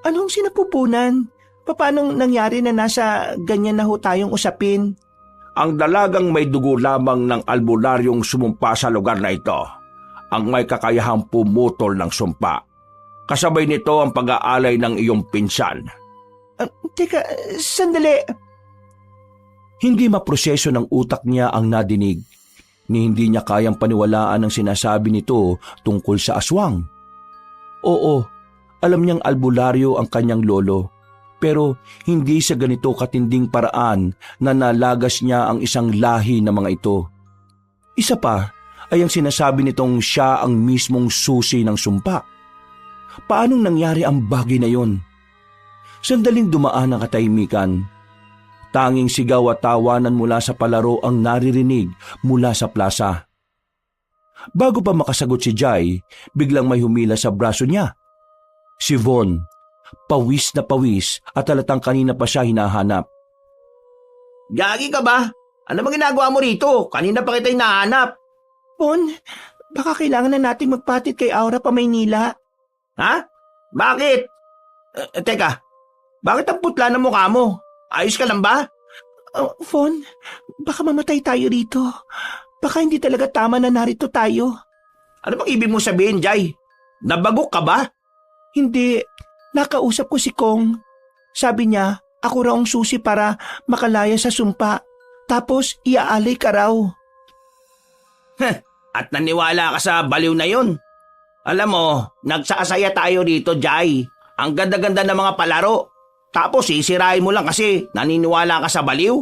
Anong sinapupunan? Paano nangyari na nasa ganyan na ho tayong usapin? Ang dalagang may dugo lamang ng albularyong sumumpa sa lugar na ito ang may kakayahang pumutol ng sumpa. Kasabay nito ang pag-aalay ng iyong pinsan. Teka, sandali. Hindi maproseso ng utak niya ang nadinig, ni hindi niya kayang paniwalaan ang sinasabi nito tungkol sa aswang. Oo, alam niyang albularyo ang kanyang lolo, pero hindi sa ganito katinding paraan na nalagas niya ang isang lahi ng mga ito. Isa pa ay ang sinasabi nitong siya ang mismong susi ng sumpa. Paanong nangyari ang bagay na yon? Sandaling dumaan ang katahimikan. Tanging sigaw at tawanan mula sa palaro ang naririnig mula sa plaza. Bago pa makasagot si Jai, biglang may humila sa braso niya. Si Von, pawis na pawis at halatang kanina pa siya hinahanap. Gagi ka ba? Ano bang ginagawa mo rito? Kanina pa kita hinahanap. Bon, baka kailangan na nating magpatid kay Aura pa Maynila. Ha? Bakit? Teka, bakit ang putla ng mukha mo? Ayos ka lang ba? Von, baka mamatay tayo rito. Baka hindi talaga tama na narito tayo. Ano bang ibig mo sabihin, Jai? Nabagok ka ba? Hindi, nakausap ko si Kong. Sabi niya, ako raw ang susi para makalaya sa sumpa. Tapos iaalay ka raw. At naniwala ka sa baliw na yon. Alam mo, nagsasaya tayo dito, Jai. Ang ganda-ganda ng mga palaro. Tapos sisirain mo lang kasi naniniwala ka sa baliw?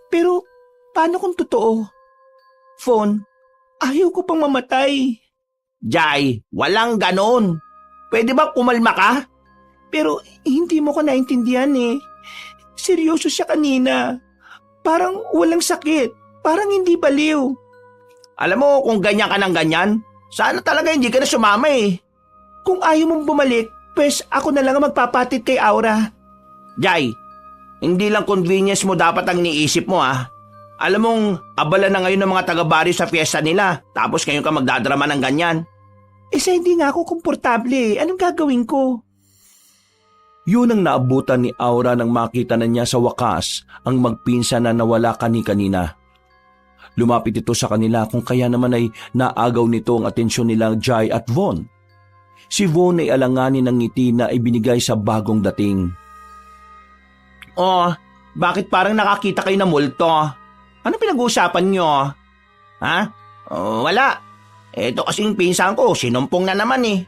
Pero paano kung totoo? Von, ayaw ko pang mamatay. Jai, walang ganon. Pwede ba kumalma ka? Pero hindi mo ko naintindihan eh. Seryoso siya kanina. Parang walang sakit. Parang hindi baliw. Alam mo kung ganyan ka ng ganyan, sana talaga hindi ka na sumama eh. Kung ayaw mong bumalik, pues ako na lang ang magpapatid kay Aura. Jai, hindi lang convenience mo dapat ang iniisip mo ah. Alam mong abala na ngayon ng mga taga-baryo sa fiesta nila, tapos ngayon ka magdadrama ng ganyan. Sa hindi nga ako komportable, anong gagawin ko? Yun ang naabutan ni Aura nang makita na niya sa wakas ang magpinsan na nawala kani-kanina. Lumapit ito sa kanila kung kaya naman ay naagaw nito ang atensyon nilang Jai at Von. Si Von ay alanganin ng ngiti na ibinigay sa bagong dating. Oh, bakit parang nakakita kayo ng multo? Ano pinag-uusapan nyo? Ha? Wala. Ito kasing pinsan ko, sinumpong na naman eh.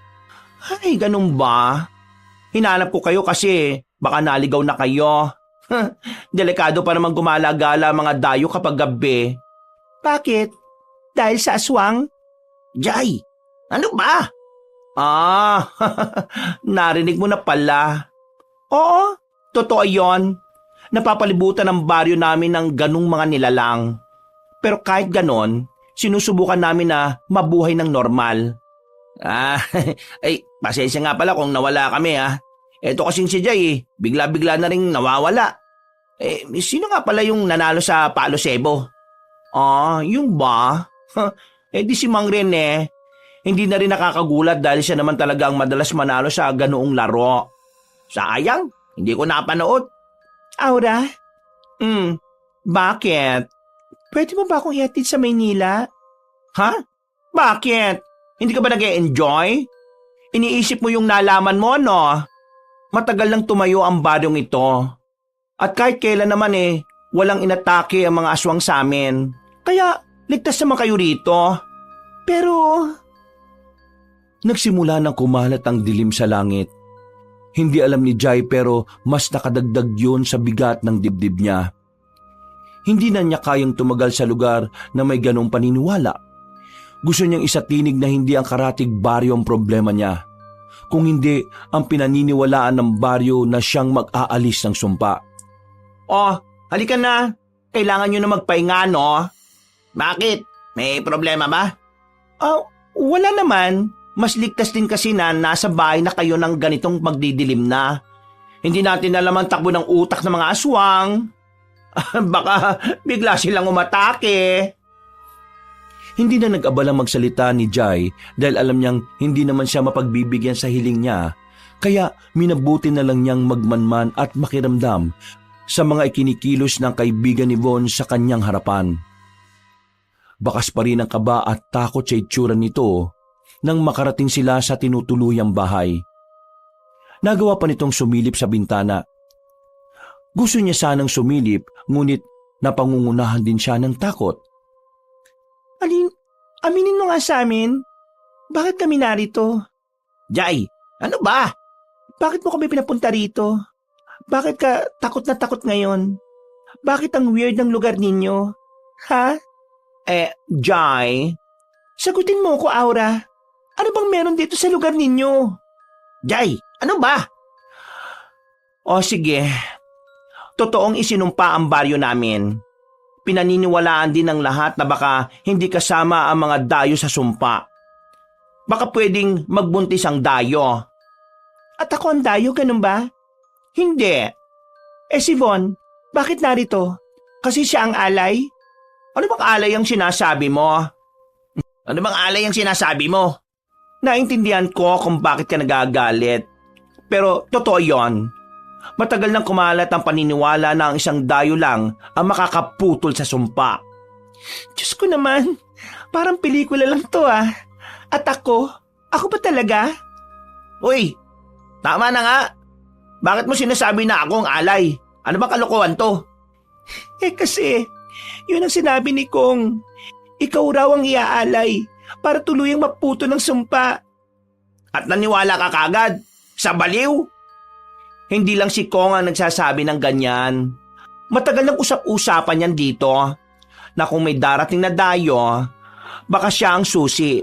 Ay, ganun ba? Hinanap ko kayo kasi baka naligaw na kayo. Delikado pa naman gumala-gala mga dayo kapag gabi. Bakit? Dahil sa aswang? Jai, ano ba? Ah, narinig mo na pala. Oo, totoo yon. Napapalibutan ang baryo namin ng ganung mga nilalang. Pero kahit ganon, sinusubukan namin na mabuhay ng normal. Ah, ay, pasensya nga pala kung nawala kami ha. Eto kasing si Jay bigla-bigla na rin nawawala. Sino nga pala yung nanalo sa Palo Sebo? Ah, yung ba? Di si Mang Rene. Hindi na rin nakakagulat dahil siya naman talaga ang madalas manalo sa ganoong laro. Sayang, hindi ko napanood. Aura, Bakit? pwede mo ba akong ihatid sa Maynila? Ha? Bakit? Hindi ka ba nag-e-enjoy? Iniisip mo yung nalaman mo, no? Matagal lang tumayo ang baryong ito. At kahit kailan naman walang inatake ang mga aswang sa amin. Kaya, ligtas naman kayo rito. Pero, Nagsimula ng kumalat ang dilim sa langit. Hindi alam ni Jai pero mas nakadagdag yun sa bigat ng dibdib niya. Hindi na niya kayang tumagal sa lugar na may ganong paniniwala. Gusto niyang isatinig na hindi ang karatig baryo ang problema niya. Kung hindi, ang pinaniniwalaan ng baryo na siyang mag-aalis ng sumpa. Oh, halika na. Kailangan nyo na magpahinga, no? Bakit? May problema ba? wala naman. Mas ligtas din kasi na nasa bahay na kayo ng ganitong magdidilim na. Hindi natin alam ang takbo ng utak ng mga aswang. Baka bigla silang umatake. Hindi na nag-abala magsalita ni Jai dahil alam niyang hindi naman siya mapagbibigyan sa hiling niya, kaya minabuti na lang niyang magmanman at makiramdam sa mga ikinikilos ng kaibigan ni Von sa kanyang harapan. Bakas pa rin ang kaba at takot sa itsura nito nang makarating sila sa tinutuluyang bahay. Nagawa pa nitong sumilip sa bintana. Gusto niya sanang sumilip ngunit napangungunahan din siya ng takot. Aminin mo nga sa amin, bakit kami narito? Jai, ano ba? Bakit mo kami pinapunta rito? Bakit ka takot na takot ngayon? Bakit ang weird ng lugar ninyo? Ha? Jai, Sagutin mo ko, Aura. Ano bang meron dito sa lugar ninyo? Jai, ano ba? O sige, totoong isinumpa ang baryo namin. Pinaniniwalaan din ng lahat na baka hindi kasama ang mga dayo sa sumpa. Baka pwedeng magbuntis ang dayo. At ako ang dayo, ganun ba? Hindi. Si Von, bakit narito? Kasi siya ang alay? Ano bang alay ang sinasabi mo? Ano bang alay ang sinasabi mo? Naintindihan ko kung bakit ka nagagalit. Pero totoo yon. Matagal nang kumalat ang paniniwala na ang isang dayo lang ang makakaputol sa sumpa. Diyos ko naman, parang pelikula lang to ah. At ako ba talaga? Uy, tama na nga. Bakit mo sinasabi na ako ang alay? Ano bang kalokohan to? Kasi, yun ang sinabi ni Kong. Ikaw raw ang iaalay para tuluyang maputo ng sumpa. At naniwala ka kagad? Sa baliw? Hindi lang si Kong ang nagsasabi ng ganyan. Matagal nang usap-usapan yan dito na kung may darating na dayo, baka siya ang susi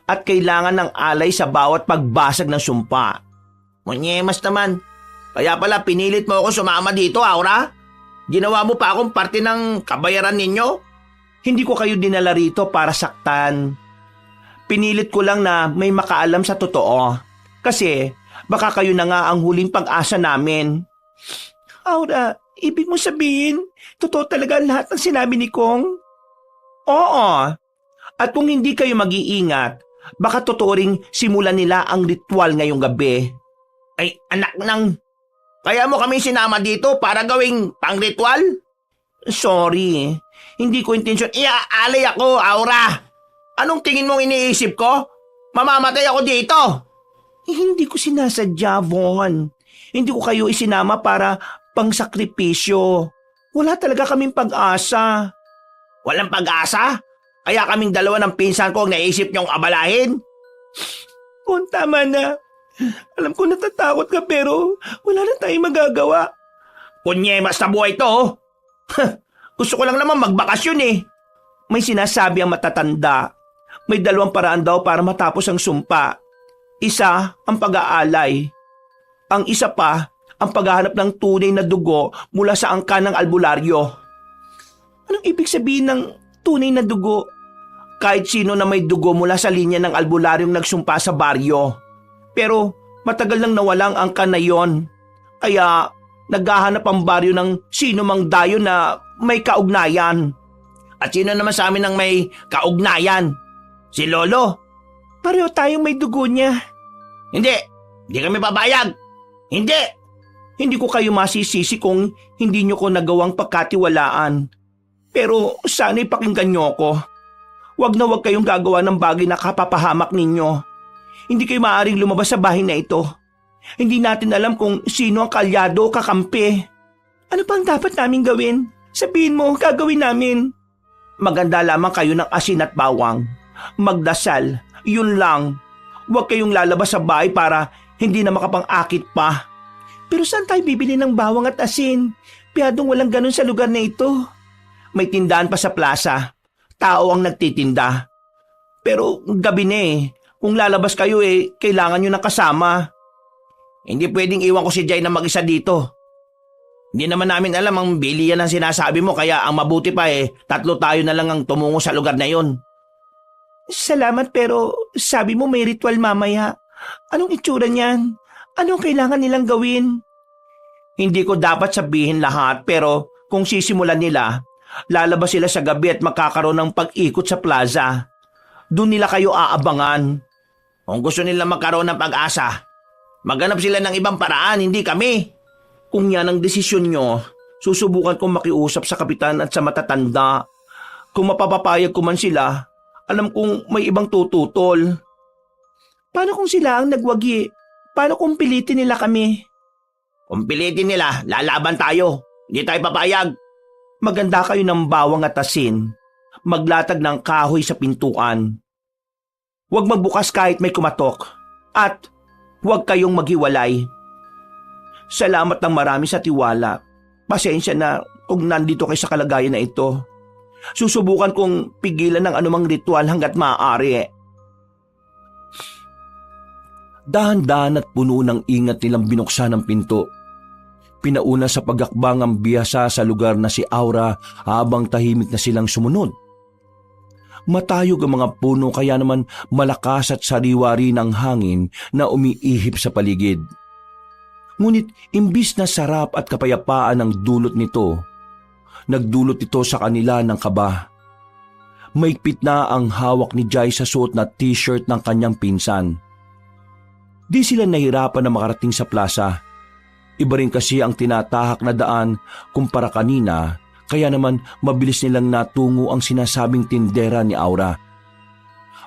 at kailangan ng alay sa bawat pagbasag ng sumpa. Munyemas naman. Kaya pala pinilit mo ako sumama dito, Aura? Ginawa mo pa akong parte ng kabayaran ninyo? Hindi ko kayo dinala rito para saktan. Pinilit ko lang na may makaalam sa totoo. Kasi baka kayo na nga ang huling pag-asa namin. Aura, ibig mo sabihin, totoo talaga lahat ng sinabi ni Kong? Oo. At kung hindi kayo mag-iingat, baka totoo ring simulan nila ang ritual ngayong gabi. Ay, anak ng... Kaya mo kami sinama dito para gawing pang-ritual? Sorry. Hindi ko intensyon. Iaalay ako, Aura. Anong tingin mong iniisip ko? Mamamatay ako dito. Hindi ko sinasadya, Von. Hindi ko kayo isinama para pangsakripisyo. Wala talaga kaming pag-asa. Walang pag-asa? Kaya kaming dalawa ng pinsan ko ang naisip niyong abalahin? Von, tama na. Alam ko natatakot ka pero wala na tayong magagawa. Kunyemas na buhay to. Gusto ko lang naman magbakasyon eh. May sinasabi ang matatanda. May 2 paraan daw para matapos ang sumpa. Isa ang pag-aalay. Ang isa pa ang paghahanap ng tunay na dugo mula sa angkan ng albularyo. Anong ibig sabihin ng tunay na dugo? Kahit sino na may dugo mula sa linya ng albularyong nagsumpa sa baryo. Pero matagal nang nawala ang angkan na yon. Kaya naghahanap ang baryo ng sino mang dayo na may kaugnayan. At sino naman sa amin ang may kaugnayan? Si Lolo? Pareho tayong may dugo niya. Hindi kami pabayag. Hindi! Hindi ko kayo masisisi kung hindi nyo ko nagawang pagkatiwalaan. Pero sana'y pakinggan nyo ako. Huwag na huwag kayong gagawa ng bagay na kapapahamak ninyo. Hindi kayo maaaring lumabas sa bahay na ito. Hindi natin alam kung sino ang kalyado o kakampi. Ano pang dapat namin gawin? Sabihin mo, gagawin namin. Maganda lamang kayo ng asin at bawang. Magdasal, yun lang. Huwag kayong lalabas sa bahay para hindi na makapang-akit pa. Pero saan tayo bibili ng bawang at asin? Piyadong walang ganun sa lugar na ito. May tindahan pa sa plaza. Tao ang nagtitinda. Pero gabi na eh. Kung lalabas kayo kailangan nyo ng kasama. Hindi pwedeng iwan ko si Jai na mag-isa dito. Hindi naman namin alam ang bilihan ng sinasabi mo kaya ang mabuti pa 3 tayo na lang ang tumungo sa lugar na yon. Salamat pero sabi mo may ritual mamaya. Anong itsura niyan? Anong kailangan nilang gawin? Hindi ko dapat sabihin lahat pero kung sisimulan nila, lalabas sila sa gabi at magkakaroon ng pag-ikot sa plaza. Doon nila kayo aabangan. Kung gusto nila magkaroon ng pag-asa, maghanap sila ng ibang paraan, hindi kami. Kung yan ang desisyon nyo, susubukan kong makiusap sa kapitan at sa matatanda. Kung mapapapayag ko man sila, alam kong may ibang tututol. Paano kung sila ang nagwagi? Paano kung pilitin nila kami? Kung pilitin nila, lalaban tayo. Hindi tayo papayag. Maganda kayo ng bawang at asin. Maglatag ng kahoy sa pintuan. Huwag magbukas kahit may kumatok. At huwag kayong maghiwalay. Salamat ng marami sa tiwala. Pasensya na kung nandito kayo sa kalagayan na ito. Susubukan kong pigilan ng anumang ritual hanggat maaari. Dahan-dahan at puno ng ingat nilang binuksan ang pinto. Pinauna sa pagakbang ang biyasa sa lugar na si Aura habang tahimik na silang sumunod. Matayog ang mga puno kaya naman malakas at sariwa rin ang hangin na umiihip sa paligid. Ngunit imbis na sarap at kapayapaan ang dulot nito, nagdulot ito sa kanila ng kaba. Maigpit na ang hawak ni Jai sa suot na t-shirt ng kanyang pinsan. Di sila nahirapan na makarating sa plaza. Iba rin kasi ang tinatahak na daan kumpara kanina, kaya naman mabilis nilang natungo ang sinasabing tindera ni Aura.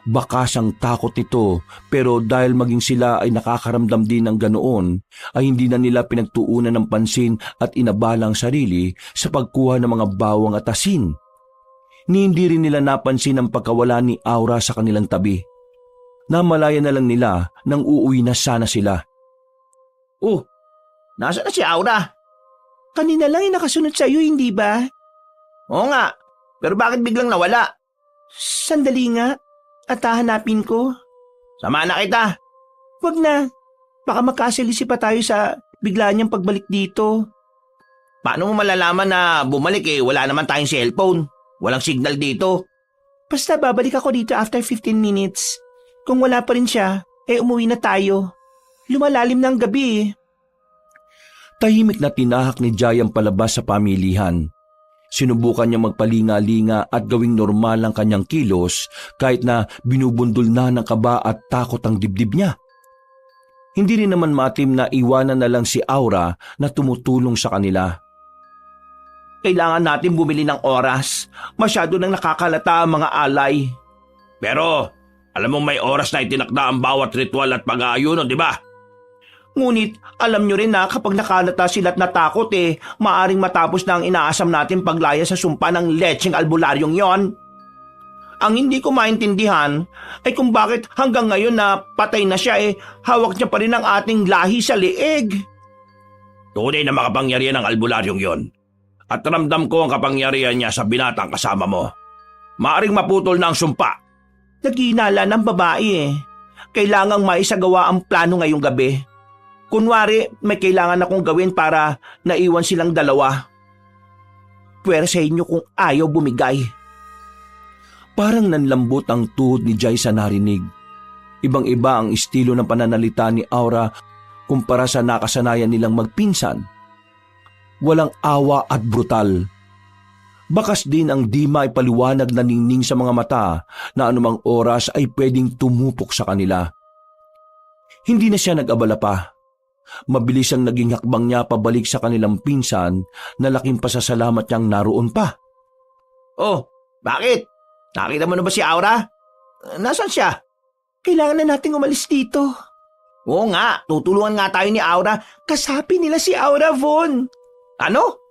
Bakas ang takot nito pero dahil maging sila ay nakakaramdam din ng ganoon, ay hindi na nila pinagtuunan ng pansin at inabalang sarili sa pagkuha ng mga bawang at asin. Ni hindi rin nila napansin ang pagkawala ni Aura sa kanilang tabi. Namalaya na lang nila nang uuwi na sana sila. Oh, nasaan na si Aura? Kanina lang nakasunod sa iyo, hindi ba? Oo nga, pero bakit biglang nawala? Sandali nga, at hahanapin ko. Sama na kita. Wag na, baka makasilisi pa tayo sa bigla niyang pagbalik dito. Paano mo malalaman na bumalik wala naman tayong cellphone? Walang signal dito. Basta babalik ako dito after 15 minutes. Kung wala pa rin siya, umuwi na tayo. Lumalalim na ang gabi. Tahimik na tinahak ni Jai ang palabas sa pamilihan. Sinubukan niya magpalinga-linga at gawing normal ang kanyang kilos kahit na binubundol na ng kaba at takot ang dibdib niya. Hindi rin naman matim na iwanan na lang si Aura na tumutulong sa kanila. Kailangan natin bumili ng oras. Masyado nang nakakalata ang mga alay. Pero, alam mo may oras na itinakda ang bawat ritual at pag-aayuno, di ba? Ngunit, alam nyo rin na kapag nakalata sila at natakot maaring matapos na ang inaasam natin paglaya sa sumpa ng lecheng albularyong yon. Ang hindi ko maintindihan ay kung bakit hanggang ngayon na patay na siya hawak niya pa rin ang ating lahi sa leeg. Tunay na makapangyarihan ng albularyong yon. At ramdam ko ang kapangyarihan niya sa binatang kasama mo. Maaring maputol na ang sumpa. Naghinala ng babae kailangang maisagawa ang plano ngayong gabi. Kunwari, may kailangan akong gawin para naiwan silang dalawa. Pwera sa inyo kung ayaw bumigay. Parang nanlambot ang tuhod ni Jai sa narinig. Ibang-iba ang estilo ng pananalita ni Aura kumpara sa nakasanayan nilang magpinsan. Walang awa at brutal. Bakas din ang di maipaliwanag na ningning sa mga mata na anumang oras ay pwedeng tumupok sa kanila. Hindi na siya nag-abala pa. Mabilis ang naging hakbang niya pabalik sa kanilang pinsan na laking pasasalamat niyang naroon pa. Oh, bakit? Nakita mo na ba si Aura? Nasaan siya? Kailangan na nating umalis dito. Oo nga, tutulungan nga tayo ni Aura. Kasapi nila si Aura, Von. Ano?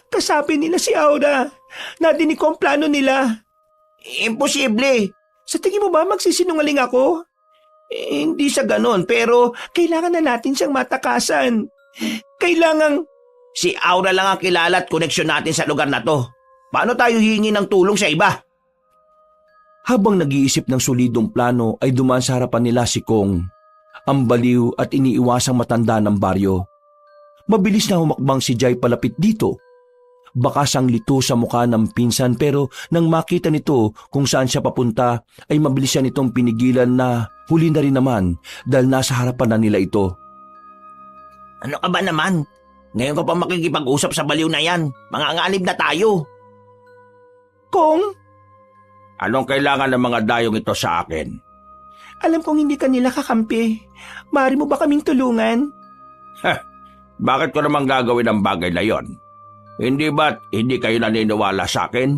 Kasapi nila si Aura. Nadinig ko ang plano nila. Imposible. Sa tingin mo ba magsisinungaling ako? Hindi sa ganon, pero kailangan na natin siyang matakasan. Kailangang... Si Aura lang ang kilala at koneksyon natin sa lugar na to. Paano tayo hihingi ng tulong sa iba? Habang nag-iisip ng solidong plano ay dumaan sa harapan nila si Kong, ang baliw at iniiwasang matanda ng baryo. Mabilis na humakbang si Jai palapit dito. Bakas ang lito sa mukha ng pinsan pero nang makita nito kung saan siya papunta ay mabilis siya nitong pinigilan na huli na rin naman dahil nasa harapan na nila ito. Ano ka ba naman? Ngayon ka pa makikipag-usap sa baliw na yan. Manganganib na tayo. Kong, Anong kailangan ng mga dayong ito sa akin? alam kong hindi kanila kakampi. Maaari mo ba kaming tulungan? Bakit ko naman gagawin ang bagay na yon? Hindi ba't hindi kayo naniniwala sa akin?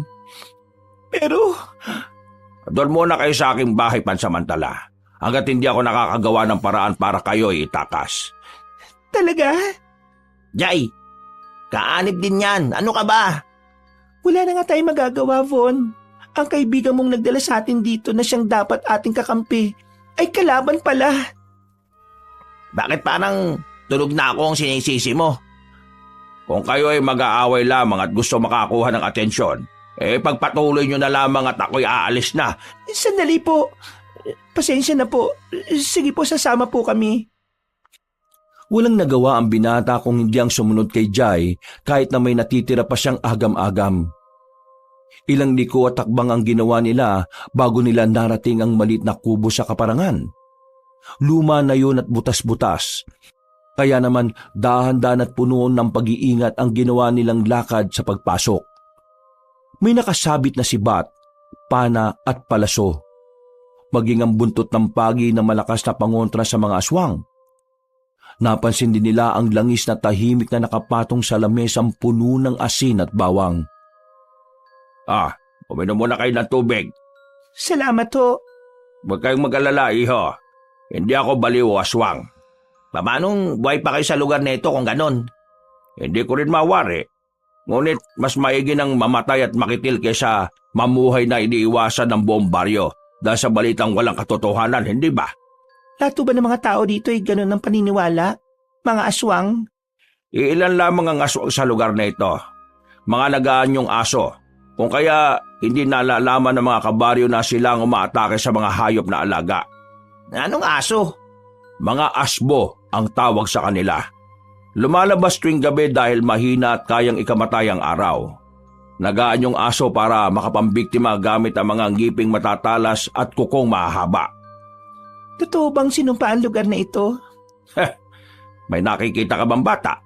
Pero... Doon muna kayo sa aking bahay pansamantala. Hanggat hindi ako nakakagawa ng paraan para kayo itakas. Talaga? Jai, kaanib din yan. Ano ka ba? Wala na nga tayong magagawa, Von. Ang kaibigan mong nagdala sa atin dito na siyang dapat ating kakampi ay kalaban pala. Bakit parang tulog na ako ang sinisisi mo? Kung kayo ay mag-aaway lamang at gusto makakuha ng atensyon, pagpatuloy nyo na lamang at ako'y aalis na. Sandali po. Pasensya na po. Sige po, sasama po kami. Walang nagawa ang binata kung hindi ang sumunod kay Jai kahit na may natitira pa siyang agam-agam. Ilang liko at takbang ang ginawa nila bago nila narating ang maliit na kubo sa kaparangan. Luma na yun at butas-butas. Kaya naman dahan-dahan at puno ng pag-iingat ang ginawa nilang lakad sa pagpasok. May nakasabit na sibat, pana at palaso. Maging ang buntot ng pagi na malakas na pangontra sa mga aswang. Napansin din nila ang langis na tahimik na nakapatong sa lamesang puno ng asin at bawang. Uminom muna kayo ng tubig. Salamat ho. Huwag kayong mag-alala, iho. Hindi ako baliw o aswang. Pamanong buhay pa kayo sa lugar na ito kung ganon? Hindi ko rin mawari. Ngunit mas maigi ng mamatay at makitil kaysa mamuhay na iniiwasan ng buong baryo dahil sa balitang walang katotohanan, hindi ba? Lahat ba ng mga tao dito ay ganon ang paniniwala? Mga aswang? Iilan lamang ang aswang sa lugar na ito. Mga nagaanyong aso. Kung kaya hindi nalalaman ng mga kabaryo na sila ang umaatake sa mga hayop na alaga. Anong aso? Mga asbo ang tawag sa kanila. Lumalabas tuwing gabi dahil mahina at kayang ikamatay ang araw. Nagaanyong aso para makapambiktima gamit ang mga ngiping matatalas at kukong mahahaba. Totoo bang sinumpa ang lugar na ito? May nakikita ka bang bata?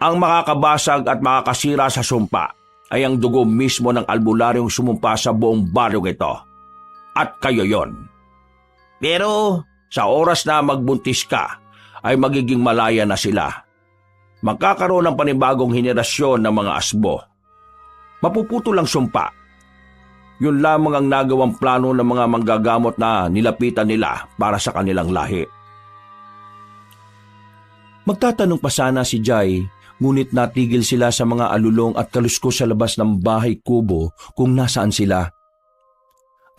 Ang makakabasag at makakasira sa sumpa ay ang dugo mismo ng albularyong sumumpa sa buong baryong ito. At kayo yon. Pero sa oras na magbuntis ka, ay magiging malaya na sila. Magkakaroon ng panibagong henerasyon ng mga asbo. Mapuputol ang sumpa. Yun lamang ang nagawang plano ng mga manggagamot na nilapitan nila para sa kanilang lahi. Magtatanong pa sana si Jai, ngunit natigil sila sa mga alulong at kaluskos sa labas ng bahay kubo kung nasaan sila.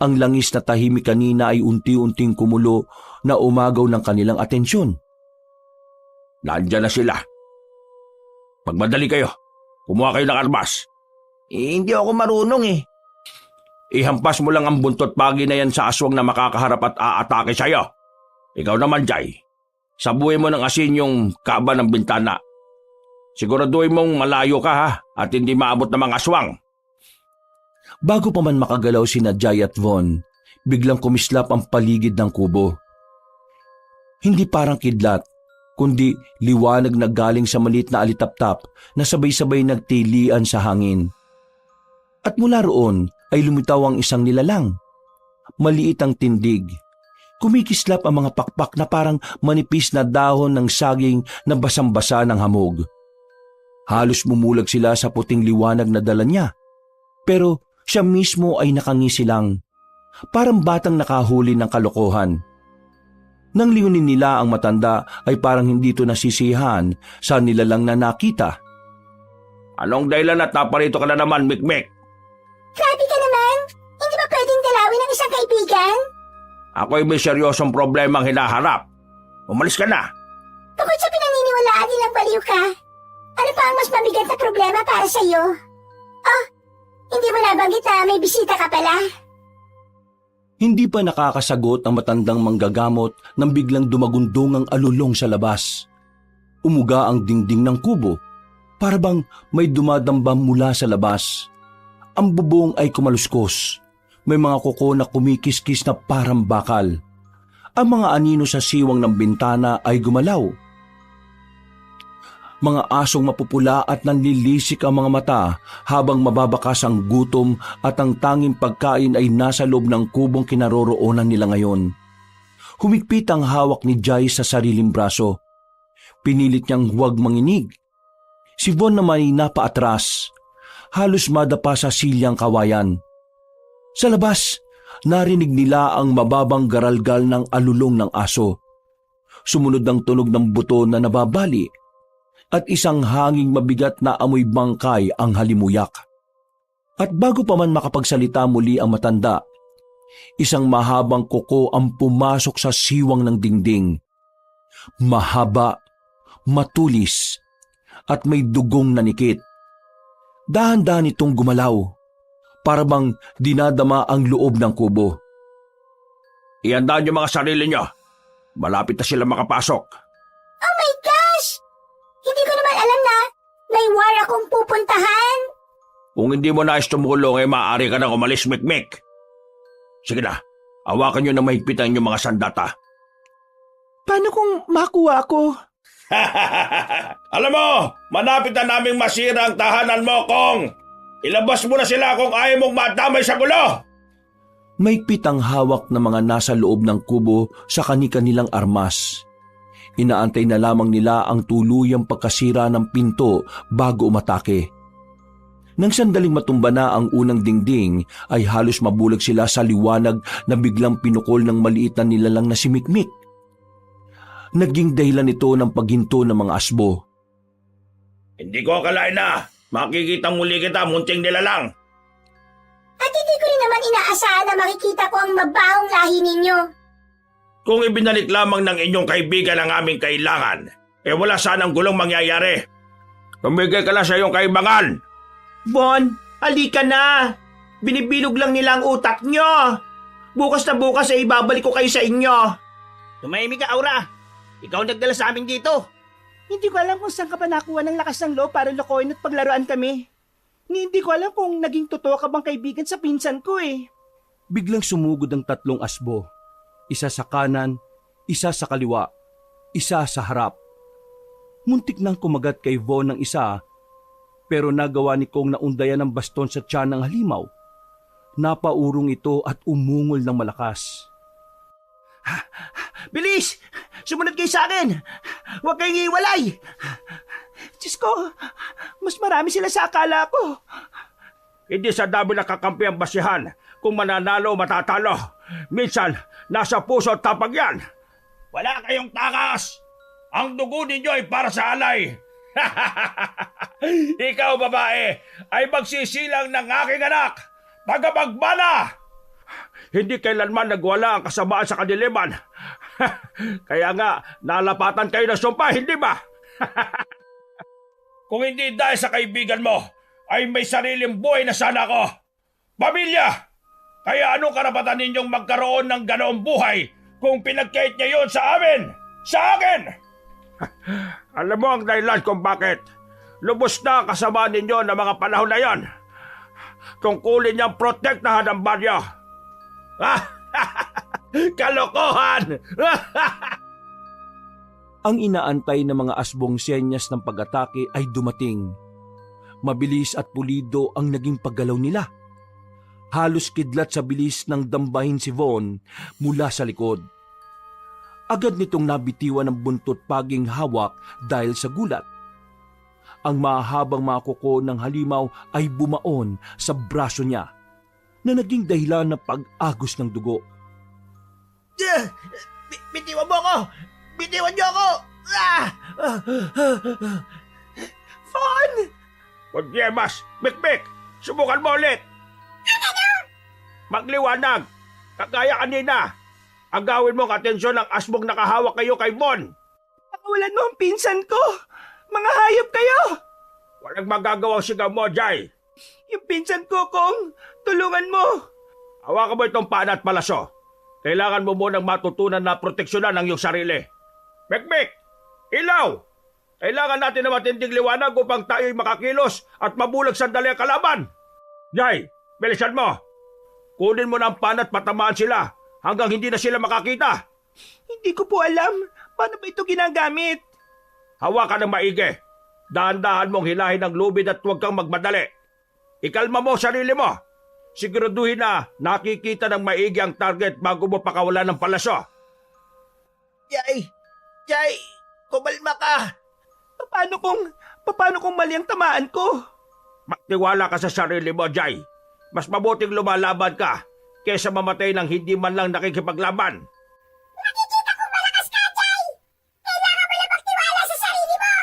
Ang langis na tahimik kanina ay unti-unting kumulo na umagaw ng kanilang atensyon. Nandiyan na sila. Magmadali kayo. Kumuha kayo ng armas. Hindi ako marunong . ihampas mo lang ang buntot pagi na yan sa aswang na makakaharap at aatake sa'yo. Ikaw naman, Jay, sabuhin mo ng asin yung kaba ng bintana. Siguraduhin mong malayo ka ha, at hindi maabot ng mga aswang. Bago pa man makagalaw sina Jay at Von, biglang kumislap ang paligid ng kubo. Hindi parang kidlat, kundi liwanag na galing sa maliit na alitaptap na sabay-sabay nagtilian sa hangin. At mula roon ay lumitaw ang isang nilalang. Maliit ang tindig. Kumikislap ang mga pakpak na parang manipis na dahon ng saging na basang-basa ng hamog. Halos mumulag sila sa puting liwanag na dala niya. Pero siya mismo ay nakangisi lang. Parang batang nakahuli ng kalokohan. Nang liunin nila ang matanda ay parang hindi ito nasisihan sa nilalang na nakita. Anong dahilan at naparito ka na naman, Mikmik? Grabe ka naman! Hindi ba pwedeng dalawin ang isang kaibigan? Ako'y may seryosong problemang hinaharap. Umalis ka na. Bukod sa pinaniniwalaan nilang baliw ka, ano pa ang mas mabigat na problema para sa iyo? Oh, hindi mo nabanggit na may bisita ka pala? Hindi pa nakakasagot ang matandang manggagamot nang biglang dumagundong ang alulong sa labas. Umuga ang dingding ng kubo, para bang may dumadambam mula sa labas. Ang bubong ay kumaluskos. May mga kuko na kumikiskis na parang bakal. Ang mga anino sa siwang ng bintana ay gumalaw. Mga asong mapupula at nanlilisik ang mga mata habang mababakas ang gutom at ang tanging pagkain ay nasa loob ng kubong kinaroroonan nila ngayon. Humigpit ang hawak ni Jai sa sariling braso. Pinilit niyang huwag manginig. Si Von naman ay napaatras. Halos madapa sa silyang kawayan. Sa labas, narinig nila ang mababang garalgal ng alulong ng aso. Sumunod ang tunog ng buto na nababali at isang hanging mabigat na amoy bangkay ang halimuyak. At bago pa man makapagsalita muli ang matanda, isang mahabang kuko ang pumasok sa siwang ng dingding. Mahaba, matulis, at may dugong nanikit. Dahan-dahan itong gumalaw, para bang dinadama ang loob ng kubo. Iandaan niyo mga sarili niyo. Malapit na sila makapasok. Oh my gosh! Hindi ko naman alam na may war akong pupuntahan. Kung hindi mo nais tumulong ay maaari ka nang umalis, Mikmik. Sige na, awakan niyo na mahigpitan yung mga sandata. Paano kung makuha ako? Alam mo, malapit na naming masira ang tahanan mo, Kong. Ilabas mo na sila kung ayaw mong madamay sa gulo. Mahigpit ang hawak ng mga nasa loob ng kubo sa kani-kanilang armas. Inaantay na lamang nila ang tuluyang pagkasira ng pinto bago umatake. Nang sandaling matumba na ang unang dingding ay halos mabulag sila sa liwanag na biglang pinukol ng maliit na nilalang na si Mikmik. Naging dahilan ito ng paghinto ng mga asbo. Hindi ko akalain na makikita muli kita, munting nilalang. At hindi ko rin naman inaasahan na makikita ko ang mabahong lahi ninyo. Kung ibinalik lamang ng inyong kaibigan ang aming kailangan, wala sanang gulong mangyayari. Tumigil ka na sa iyong kaibangan. Von, halika na! Binibilog lang nila ang utak nyo! Bukas na bukas ay ibabalik ko kayo sa inyo! Tumahimik ka, Aura. Ikaw nagdala sa amin dito. Hindi ko alam kung saan ka pa nakuha ng lakas ng loob para lokohin at paglaruan kami. Hindi ko alam kung naging totoo ka bang kaibigan sa pinsan ko eh. Biglang sumugod ang tatlong asbo. Isa sa kanan, isa sa kaliwa, isa sa harap. Muntik nang kumagat kay Von ng isa, pero nagawa ni Kong na undayan ng baston sa tiyan ng halimaw. Napaurong ito at umungol ng malakas. Bilis! Sumunod kayo sa akin! Huwag kayong iwalay! Diyos ko, mas marami sila sa akala ko. Hindi sa dami nakakampi ang basihan. Kung mananalo o matatalo, minsan nasa puso at tapag yan. Wala kayong takas! Ang dugo ninyo ay para sa alay. Ikaw, babae, ay magsisilang ng aking anak. Tagapagbana! Hindi kailanman nagwala ang kasamaan sa kadiliman. Kaya nga, nalapatan kayo ng sumpa, hindi ba? Kung hindi dahil sa kaibigan mo, ay may sariling buhay na sana ako. Pamilya! Kaya anong karapatan ninyong magkaroon ng ganoong buhay kung pinagkait niya yun sa amin? Sa akin! Alam mo ang dahilan kung bakit lubos na kasama ninyo ng mga panahon na yon. Tungkulin niyang protektahan ang baryo. Kalokohan! Ang inaantay ng mga asbong senyas ng pag-atake ay dumating. Mabilis at pulido ang naging paggalaw nila. Halos kidlat sa bilis ng dambahin si Von mula sa likod. Agad nitong nabitiwan ng buntot paging hawak dahil sa gulat. Ang mahabang mga kuko ng halimaw ay bumaon sa braso niya na naging dahilan ng pag-agos ng dugo. Bitiwan mo ako! Bitiwan niyo ako! Fawn! Pagyemas, Mikmik, subukan mo ulit! Magliwanag! Kagaya kanina! Agawin mo ang atensyon ng asbong nakahawak kayo kay Von! Pakawalan mo ang pinsan ko! Mga hayop kayo! Walang magagawang sigaw mo, Jai! Yung pinsan ko, Kong! Tulungan mo! Hawakan mo itong paan at palaso. Kailangan mo munang matutunan na proteksyonan ang iyong sarili. Mikmik! Ilaw! Kailangan natin na matinding liwanag upang tayo'y makakilos at mabulag sandali ang kalaban! Jai, bilisan mo! Kunin mo na ang paan at patamaan sila hanggang hindi na sila makakita. Hindi ko po alam. Paano ba ito ginagamit? Hawakan ng maigi. Dahan-dahan mong hilahin ang lubid at huwag kang magmadali. Ikalma mo sarili mo. Siguraduhin na nakikita ng maigi ang target bago mo pakawalan ng palaso. Jai, kumalma ka! Paano kung mali ang tamaan ko? Magtiwala ka sa sarili mo, Jai. Mas mabuting lumalaban ka kaysa mamatay ng hindi man lang nakikipaglaban. Nakikita ko malakas ka, Jai! Kailangan mo lang magtiwala sa sarili mo!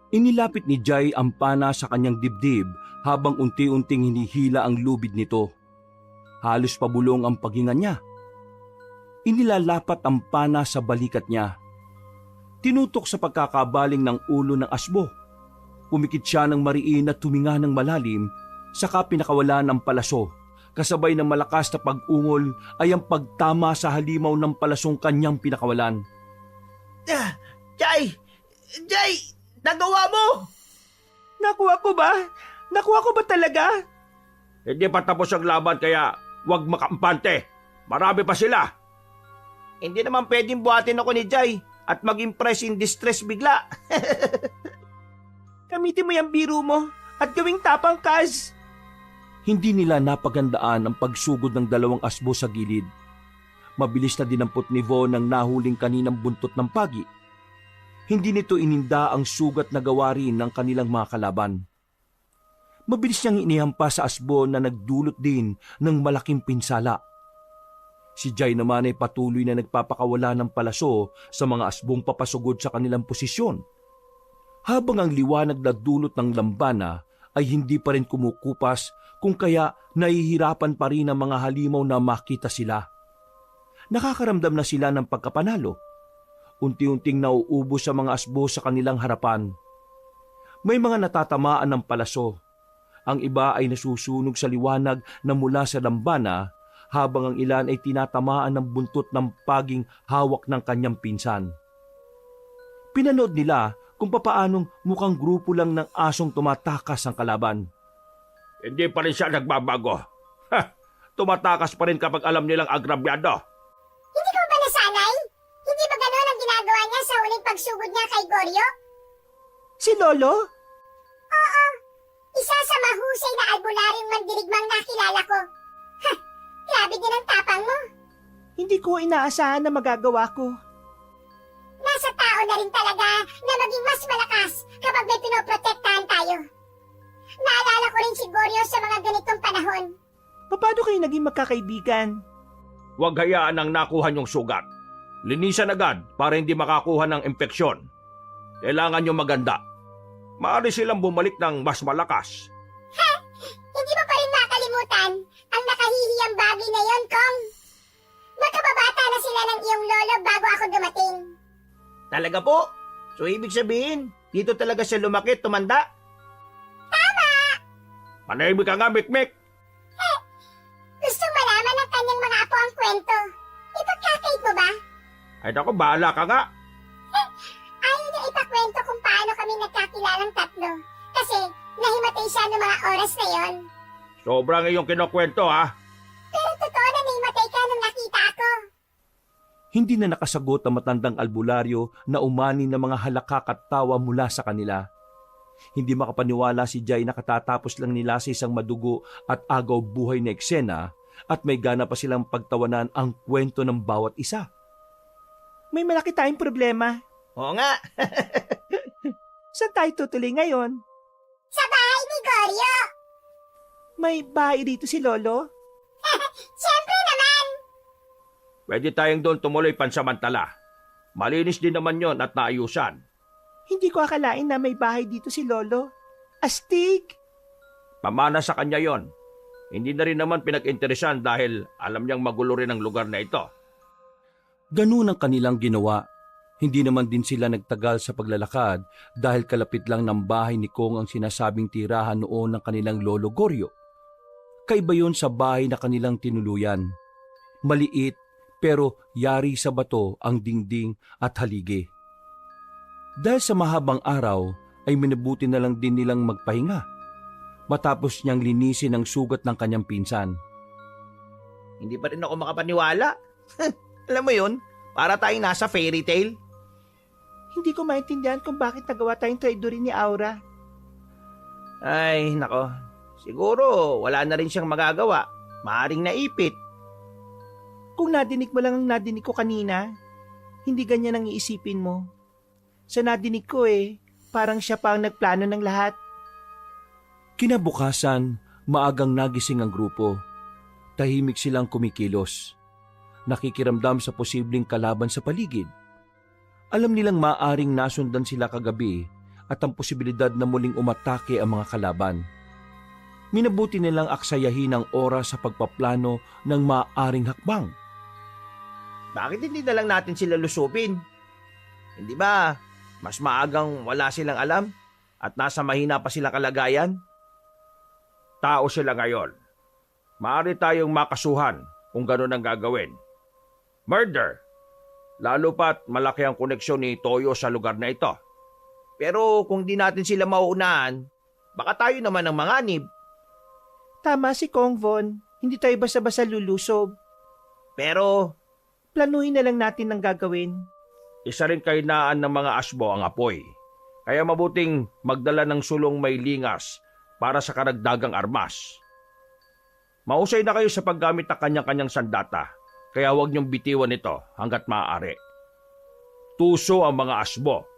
Inilapit ni Jai ang pana sa kanyang dibdib habang unti-unting hinihila ang lubid nito. Halos pabulong ang paghinga niya. Inilalapat ang pana sa balikat niya. Tinutok sa pagkakabaling ng ulo ng asbo. Pumikit siya ng mariin at tuminga ng malalim, saka pinakawala ng palaso. Kasabay ng malakas na pag-ungol ay ang pagtama sa halimaw ng palasong kanyang pinakawalan. Jai! Nagawa mo! Nakuha ko ba? Nakuha ko ba talaga? Hindi pa tapos ang laban kaya huwag makampante. Marami pa sila. Hindi naman pwedeng buhatin ako ni Jai at mag-impress in distress bigla. Gamitin mo yung biro mo at gawing tapang, Kaz. Hindi nila napagandaan ang pagsugod ng dalawang asbo sa gilid. Mabilis na dinampot ni Von ang nahuling kaninang buntot ng pagi. Hindi nito ininda ang sugat na gawa rin ng kanilang mga kalaban. Mabilis niyang inihampa sa asbo na nagdulot din ng malaking pinsala. Si Jai naman ay patuloy na nagpapakawala ng palaso sa mga asbong papasugod sa kanilang posisyon. Habang ang liwanag na dulot ng lambana ay hindi pa rin kumukupas kung kaya nahihirapan pa rin ang mga halimaw na makita sila. Nakakaramdam na sila ng pagkapanalo. Unti-unting nauubos sa mga asbo sa kanilang harapan. May mga natatamaan ng palaso. Ang iba ay nasusunog sa liwanag na mula sa lambana habang ang ilan ay tinatamaan ng buntot ng paging hawak ng kanyang pinsan. Pinanood nila kung papaanong mukhang grupo lang ng asong tumatakas ang kalaban. Hindi pa rin siya nagbabago. Tumatakas pa rin kapag alam nilang agrabyado. Hindi ka ba nasanay? Hindi ba gano'n ang ginagawa niya sa huling pagsugod niya kay Goryo? Si Lolo? Oo. Isa sa mahusay na albularyong mandirigmang nakilala ko. Grabe din ang tapang mo. Hindi ko inaasahan na magagawa ko. Nasa tao na rin talaga na maging mas malakas kapag may pinoprotektahan tayo. Naalala ko rin si Goryo sa mga ganitong panahon. Paano kayo naging magkakaibigan? Huwag hayaan ang nakuha niyong sugat. Linisan agad para hindi makakuha ng impeksyon. Kailangan niyo maganda. Maaari silang bumalik ng mas malakas. Hindi mo pa rin makalimutan ang nakahihiyang bagay na yon, Kong. Magkababata na sila ng iyong lolo bago ako dumating. Talaga po? So ibig sabihin, dito talaga siya lumaki at tumanda? Manahimik ka nga, Mikmik. Gusto kwento. Ipagkakait mo ba? Ay naku, bahala ka nga. Ayaw niya ipakwento kung paano kami nagkakilalang tatlo. Kasi nahimatay siya ng mga oras na yon. Sobrang iyong kinukwento ha. Pero totoo na nahimatay ka nung nakita ako. Hindi na nakasagot ang matandang albularyo na umani ng mga halakak at tawa mula sa kanila. Hindi makapaniwala si Jai na katatapos lang nila sa isang madugo at agaw buhay na eksena at may gana pa silang pagtawanan ang kwento ng bawat isa. May malaki tayong problema. Oo nga. Saan tayo tutuloy ngayon? Sa bahay ni Goryo. May bahay dito si Lolo? Siyempre naman. Pwede tayong doon tumuloy pansamantala. Malinis din naman yon at naayusan. Hindi ko akalain na may bahay dito si Lolo. Astig! Pamana sa kanya yon. Hindi na rin naman pinag-interesan dahil alam niyang magulo rin ang lugar na ito. Ganun ang kanilang ginawa. Hindi naman din sila nagtagal sa paglalakad dahil kalapit lang ng bahay ni Kong ang sinasabing tirahan noon ng kanilang lolo Goryo. Kaiba yun sa bahay na kanilang tinuluyan. Maliit pero yari sa bato ang dingding at haligi. Dahil sa mahabang araw ay minabuti na lang din nilang magpahinga matapos niyang linisin ang sugat ng kanyang pinsan. Hindi pa rin ako makapaniwala. Alam mo yun, para tayong nasa fairy tale. Hindi ko maintindihan kung bakit nagawa tayong traidorin ni Aura. Ay, nako. Siguro, wala na rin siyang magagawa. Maaring naipit. Kung nadinig mo lang ang nadinig ko kanina, hindi ganyan ang iisipin mo. Sa nadinig ko parang siya pa ang nagplano ng lahat. Kinabukasan, maagang nagising ang grupo. Tahimik silang kumikilos. Nakikiramdam sa posibleng kalaban sa paligid. Alam nilang maaring nasundan sila kagabi at ang posibilidad na muling umatake ang mga kalaban. Minabuti nilang aksayahin ang oras sa pagpaplano ng maaaring hakbang. Bakit hindi na lang natin sila lusubin? Hindi ba mas maagang wala silang alam at nasa mahina pa silang kalagayan? Tao sila ngayon. Maaari tayong makasuhan kung gano'n ang gagawin. Murder! Lalo pat malaki ang koneksyon ni Toyo sa lugar na ito. Pero kung di natin sila mauunahan, baka tayo naman ang manganib. Tama si Kong Von, hindi tayo basta-basta lulusob. Pero Planuhin na lang natin ang gagawin. Isa rin kahinaan ng mga asbo ang apoy. Kaya mabuting magdala ng sulong may lingas para sa karagdagang armas. Mahusay na kayo sa paggamit ng kanyang-kanyang sandata, kaya huwag niyong bitiwan ito hanggat maaari. Tuso ang mga asbo.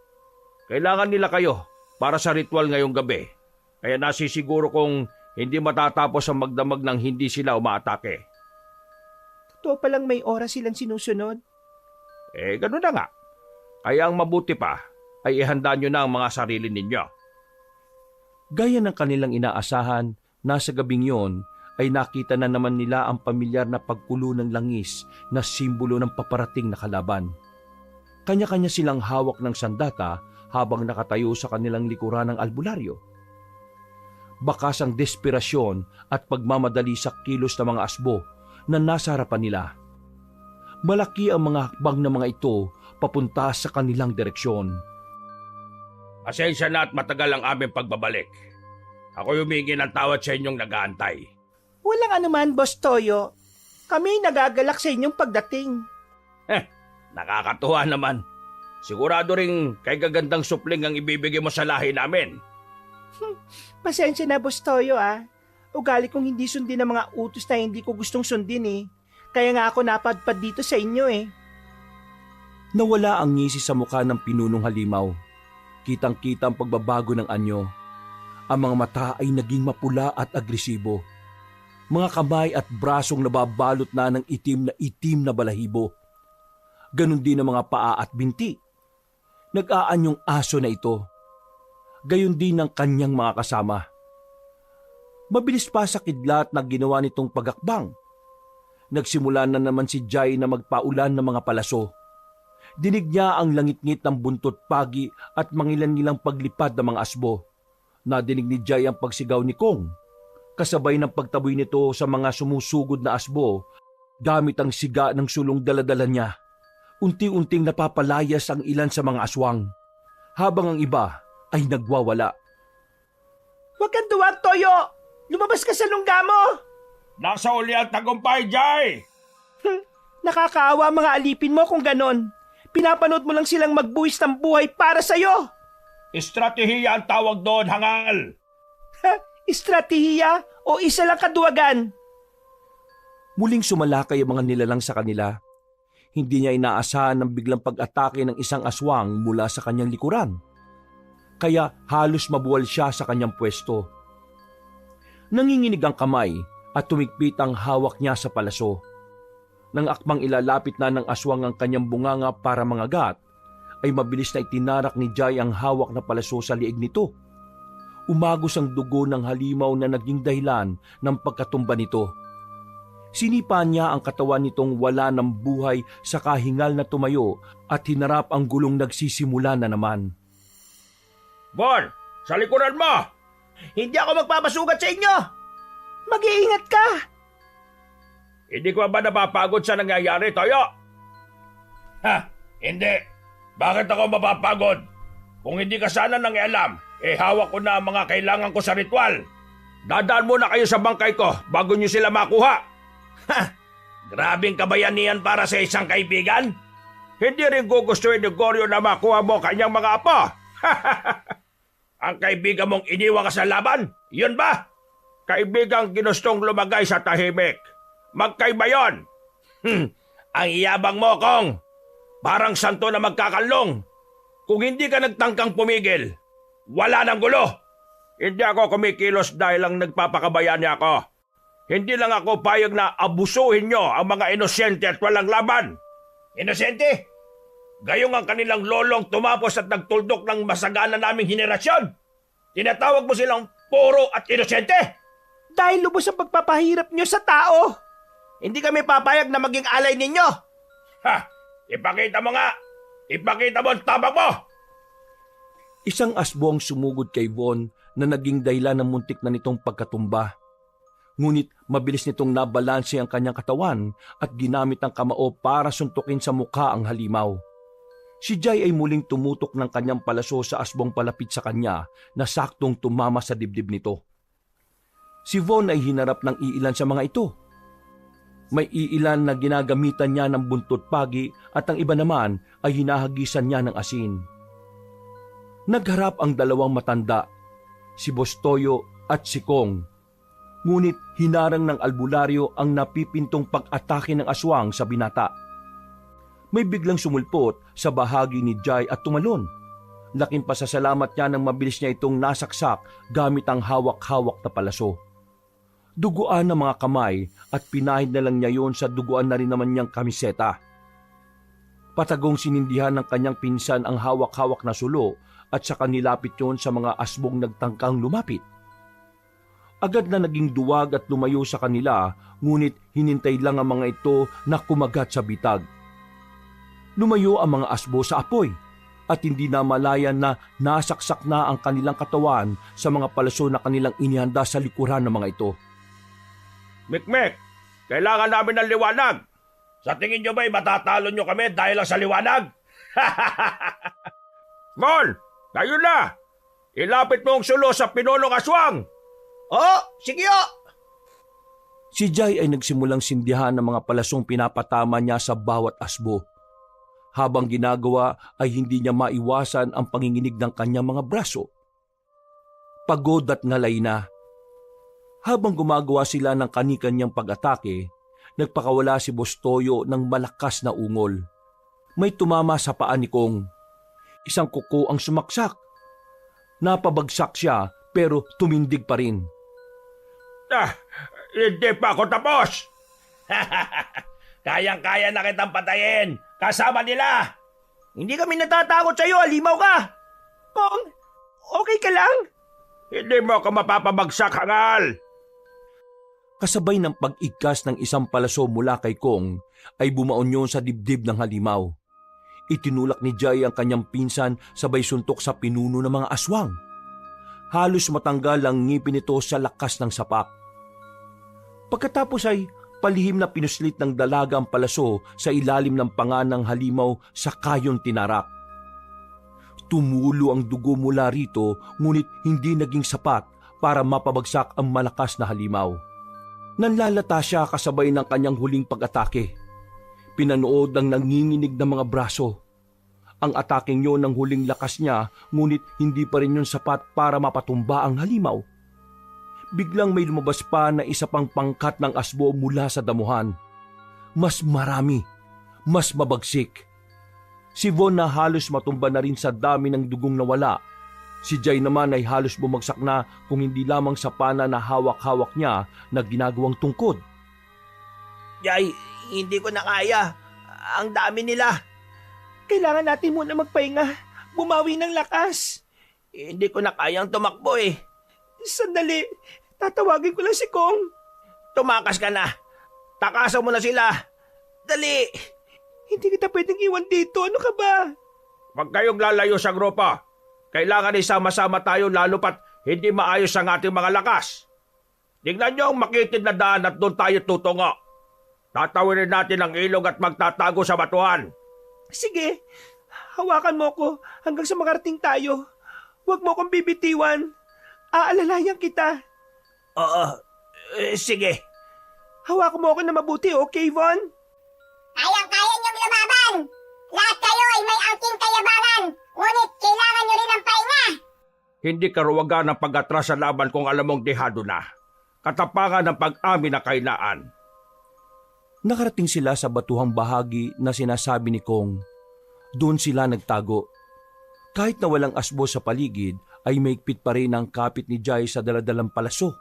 Kailangan nila kayo para sa ritual ngayong gabi, kaya nasisiguro kong hindi matatapos ang magdamag ng hindi sila umaatake. Totoo palang may oras silang sinusunod. Ganun na nga. Kaya ang mabuti pa ay ihanda nyo na ang mga sarili ninyo. Gaya ng kanilang inaasahan, nasa gabing yon ay nakita na naman nila ang pamilyar na pagkulo ng langis na simbolo ng paparating na kalaban. Kanya-kanya silang hawak ng sandata habang nakatayo sa kanilang likuran ng albularyo. Bakas ang desperasyon at pagmamadali sa kilos ng mga asbo na nasa harapan nila. Malaki ang mga hakbang ng mga ito papunta sa kanilang direksyon. Pasensya na at matagal ang aming pagbabalik. Ako humingi ng tawad sa inyong nag-aantay. Walang anuman, Boss Toyo. Kami nagagalak sa inyong pagdating. Nakakatuwa naman. Sigurado ring kay gagandang supling ang ibibigay mo sa lahi namin. Pasensya na, Boss Toyo Ugali kong hindi sundin ang mga utos na hindi ko gustong sundin Kaya nga ako napadpad dito sa inyo Nawala ang ngisi sa mukha ng pinunong halimaw. Kitang-kita ang pagbabago ng anyo. Ang mga mata ay naging mapula at agresibo. Mga kamay at brasong nababalot na ng itim na balahibo. Ganon din ang mga paa at binti. Nag-aanyong aso na ito. Gayon din ang kanyang mga kasama. Mabilis pa sa kidlat na ginawa nitong pagakbang. Nagsimula na naman si Jai na magpaulan ng mga palaso. Dinig niya ang langit-ngit ng buntot pagi at mangilan-ngilang paglipad ng mga asbo. Nadinig ni Jai ang pagsigaw ni Kong. Kasabay ng pagtaboy nito sa mga sumusugod na asbo Gamit ang siga ng sulong daladala niya, unti-unting napapalayas ang ilan sa mga aswang, habang ang iba ay nagwawala. Huwag kang duwag, Toyo! Lumabas ka sa lungga mo! Nasa uli ang tagumpay, Jai! Nakakaawa mga alipin mo kung ganon. Pinapanood mo lang silang magbuwis ng buhay para sa'yo. Estratehiya ang tawag doon, hangal! Estratehiya o isa lang kaduwagan? Muling sumalakay ang mga nilalang sa kanila. Hindi niya inaasahan ng biglang pag-atake ng isang aswang mula sa kanyang likuran. Kaya halos mabuwal siya sa kanyang pwesto. Nanginginig ang kamay at tumigpit ang hawak niya sa palaso. Nang akmang ilalapit na ng aswang ang kanyang bunganga para mangagat, ay mabilis na itinarak ni Jai ang hawak na palaso sa liig nito. Umagos ang dugo ng halimaw na naging dahilan ng pagkatumba nito. Sinipa niya ang katawan nitong wala ng buhay sa kahingal na tumayo at hinarap ang gulong nagsisimula na naman. Bon, sa likuran mo! Hindi ako magpapasugat sa inyo! Mag-iingat ka! Hindi ko ba napapagod sa nangyayari, Toyo? Ha, hindi. Bakit ako mapapagod? Kung hindi ka sana nangialam, hawak ko na ang mga kailangan ko sa ritual. Dadaan muna kayo sa bangkay ko bago nyo sila makuha. Ha! Grabing kabayanihan para sa isang kaibigan. Hindi rin gugustuhin ni Goryo na makuha mo kanyang mga apo. Ang kaibigan mong iniwan ka sa laban, yun ba? Kaibigang ginustong lumagay sa tahimik. Magkaiba yun. Ang iyabang mo, Kong. Parang santo na magkakalong. Kung hindi ka nagtangkang pumigil, wala nang gulo. Hindi ako kumikilos dahil lang nagpapakabayani ako. Hindi lang ako payag na abusuhin nyo ang mga inosente at walang laban. Inosente? Gayong ang kanilang lolong tumapos at nagtuldok ng masagana naming henerasyon. Tinatawag mo silang puro at inosente? Dahil lubos ang pagpapahirap nyo sa tao. Hindi kami papayag na maging alay ninyo. Ha! Ipakita mo nga! Ipakita mo ang tabang mo! Isang asbo ang sumugod kay Von na naging dahilan ng muntik na nitong pagkatumba. Ngunit mabilis nitong nabalanse ang kanyang katawan at ginamit ang kamao para suntukin sa mukha ang halimaw. Si Jai ay muling tumutok ng kanyang palaso sa asbong palapit sa kanya na saktong tumama sa dibdib nito. Si Von ay hinarap ng iilan sa mga ito. May iilan na ginagamitan niya ng buntot pagi at ang iba naman ay hinahagisan niya ng asin. Nagharap ang dalawang matanda, si Bostoyo at si Kong. Ngunit hinarang ng albularyo ang napipintong pag-atake ng aswang sa binata. May biglang sumulpot sa bahagi ni Jai at tumalon. Laking pasasalamat niya nang mabilis niya itong nasaksak gamit ang hawak-hawak na palaso. Duguan ng mga kamay at pinahid na lang niya yon sa duguan na rin naman niyang kamiseta. Patagong sinindihan ng kanyang pinsan ang hawak-hawak na sulo at saka nilapit yon sa mga asbong nagtangkang lumapit. Agad na naging duwag at lumayo sa kanila, ngunit hinintay lang ang mga ito na kumagat sa bitag. Lumayo ang mga asbo sa apoy at hindi na malayan na nasaksak na ang kanilang katawan sa mga palaso na kanilang inihanda sa likuran ng mga ito. Mikmek, kailangan namin ng liwanag. Sa tingin nyo ba'y matatalo nyo kami dahil lang sa liwanag? Mon, kayo na! Ilapit mo ang sulo sa pinulong aswang! Oh, sige o! Si Jai ay nagsimulang sindihan ng mga palasong pinapatama niya sa bawat asbo. Habang ginagawa ay hindi niya maiwasan ang panginginig ng kanyang mga braso. Pagod at ngalay na. Habang gumagawa sila ng kani-kanyang pag-atake, nagpakawala si Bostoyo ng malakas na ungol. May tumama sa paa ni Kong. Isang kuko ang sumaksak. Napabagsak siya pero tumindig pa rin. Hindi pa ako tapos! Kayang-kaya na kitang patayin! Kasama nila! Hindi kami natatakot sa iyo, halimaw ka! Kong, okay ka lang? Hindi mo ako mapapabagsak, hangal! Kasabay ng pag-igkas ng isang palaso mula kay Kong ay bumaon yun sa dibdib ng halimaw. Itinulak ni Jai ang kanyang pinsan sabay suntok sa pinuno ng mga aswang. Halos matanggal ang ngipin nito sa lakas ng sapak. Pagkatapos ay Palihim na pinuslit ng dalaga ang palaso sa ilalim ng panga ng halimaw sa kayon tinarak. Tumulo ang dugo mula rito ngunit hindi naging sapat para mapabagsak ang malakas na halimaw. Nanlalata siya kasabay ng kanyang huling pag-atake. Pinanood ang nanginginig na mga braso. Ang ataking yon ng huling lakas niya ngunit hindi pa rin yun sapat para mapatumba ang halimaw. Biglang may lumabas pa na isa pang pangkat ng asbo mula sa damuhan. Mas marami, mas mabagsik. Si Von na halos matumba na rin sa dami ng dugong nawala. Si Jay naman ay halos bumagsak na kung hindi lamang sa pana na hawak-hawak niya na ginagawang tungkod. Jay, hindi ko na kaya. Ang dami nila. Kailangan natin muna magpahinga. Bumawi ng lakas. Hindi ko na kayang tumakbo eh. Sandali, tatawagin ko lang si Kong. Tumakas ka na. Takasan mo na sila. Dali. Hindi kita pwedeng iwan dito. Ano ka ba? Huwag kayong lalayo sa grupo. Kailangan isama-sama tayo lalo pat hindi maayos ang ating mga lakas. Tingnan niyo ang makitid na daan at doon tayo tutungo. Tatawirin natin ang ilog at magtatago sa batuhan. Sige, hawakan mo ko hanggang sa makarating tayo. Huwag mo akong bibitiwan. Aalalayan kita. Oo, sige. Hawakan mo ako na mabuti, okay, Von? Kayang-kaya niyong lumaban. Lahat kayo ay may angking kayabangan. Ngunit kailangan niyo rin ng pahinga. Hindi karuwagan ng pag-atras sa laban kung alam mong dehado na. Katapangan ng pag-amin na kainaan. Nakarating sila sa batuhang bahagi na sinasabi ni Kong. Doon sila nagtago. Kahit na walang asbo sa paligid, ay maigpit pa rin ang kapit ni Jay sa daladalang palaso.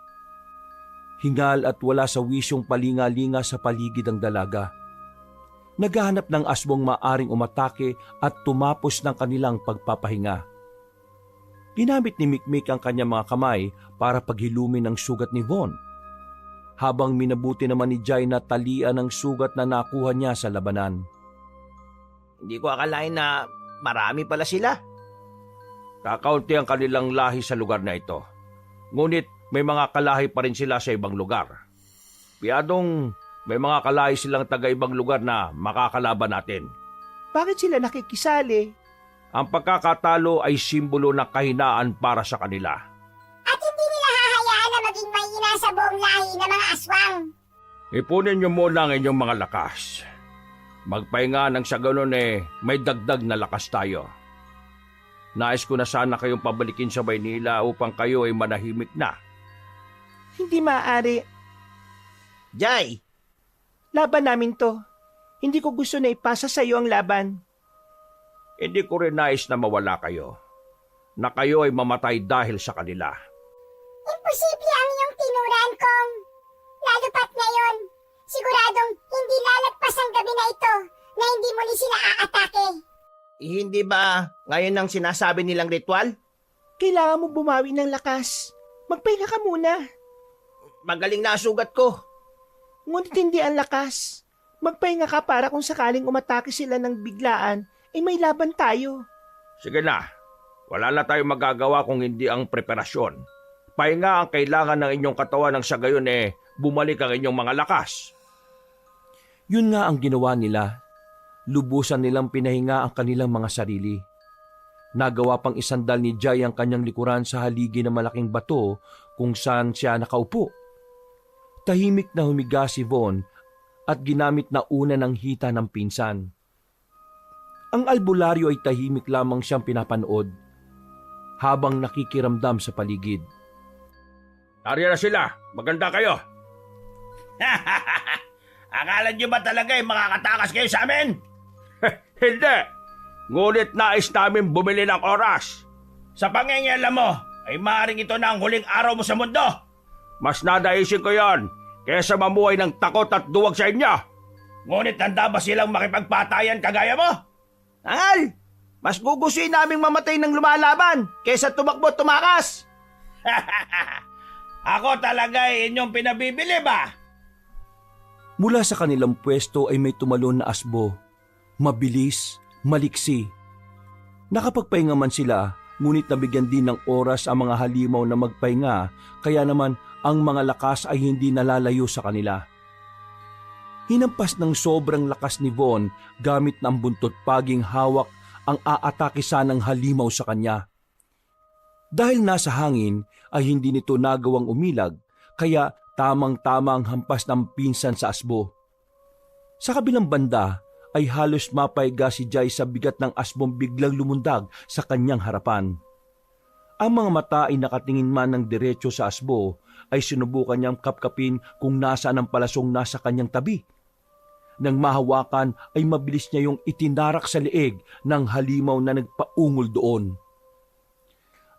Hingal at wala sa wisyong palinga-linga sa paligid ang dalaga. Naghahanap ng asbong maaring umatake at tumapos ng kanilang pagpapahinga. Ginamit ni Mikmik ang kanyang mga kamay para paghilumin ang sugat ni Von. Habang minabuti naman ni Jay na talian ang sugat na nakuha niya sa labanan. Hindi ko akalain na marami pala sila. Kakaunti ang kanilang lahi sa lugar na ito. Ngunit may mga kalahi pa rin sila sa ibang lugar. Piyadong may mga kalahi silang taga-ibang lugar na makakalaban natin. Bakit sila nakikisali? Ang pagkakatalo ay simbolo ng kahinaan para sa kanila. At hindi nila hahayaan na maging mahina sa buong lahi ng mga aswang. Ipunin niyo muna ang inyong mga lakas. Magpahinga nang sa ganun may dagdag na lakas tayo. Nais ko na sana kayong pabalikin sa Maynila upang kayo ay manahimik na. Hindi maaari. Jay, Laban namin to. Hindi ko gusto na ipasa sa iyo ang laban. Hindi ko rin nais na mawala kayo. Na kayo ay mamatay dahil sa kanila. Imposible ang iyong tinuran, Kong. Lalo pat ngayon. Siguradong hindi lalagpas ang gabi na ito na hindi muli sila aatake. hindi ba ngayon ang sinasabi nilang ritual? Kailangan mo bumawi ng lakas. Magpahinga ka muna. Magaling na ang sugat ko. Ngunit hindi ang lakas. Magpahinga ka para kung sakaling umatake sila ng biglaan, ay may laban tayo. Sige na, wala na tayong magagawa kung hindi ang preparasyon. Pahinga ang kailangan ng inyong katawan ng sa gayon bumalik ang inyong mga lakas. Yun nga ang ginawa nila. Lubusan nilang pinahinga ang kanilang mga sarili. Nagawa pang isandal ni Jay ang kanyang likuran sa haligi ng malaking bato kung saan siya nakaupo. Tahimik na humiga si Von at ginamit na una ng hita ng pinsan. Ang albularyo ay tahimik lamang siyang pinapanood habang nakikiramdam sa paligid. Nariyan na sila, maganda kayo. Akala niyo ba talaga makakatakas kayo sa amin? Hindi, ngunit nais namin bumili ng oras. Sa pangingialam mo, ay maaaring ito na ang huling araw mo sa mundo. Mas nadaisin ko yon kaysa mamuhay ng takot at duwag sa inyo. Ngunit handa ba silang makipagpatayan kagaya mo? Angal, mas gugustuhin naming mamatay ng lumalaban kaysa tumakbo tumakas. Ako talaga inyong pinabibili ba? Mula sa kanilang pwesto ay may tumalon na asbo. Mabilis, maliksi. Nakapagpahinga man sila, ngunit nabigyan din ng oras ang mga halimaw na magpahinga, kaya naman ang mga lakas ay hindi nalalayo sa kanila. Hinampas ng sobrang lakas ni Von gamit ng buntot paging hawak ang aatake sanang halimaw sa kanya. Dahil nasa hangin ay hindi nito nagawang umilag kaya tamang-tama ang hampas ng pinsan sa asbo. Sa kabilang banda ay halos mapaiga si Jai sa bigat ng asbong biglang lumundag sa kanyang harapan. Ang mga mata ay nakatingin man ng diretso sa asbo ay sinubukan niyang kapkapin kung nasaan ang palasong nasa kanyang tabi. Nang mahawakan ay mabilis niya yung itinarak sa leeg ng halimaw na nagpaungol doon.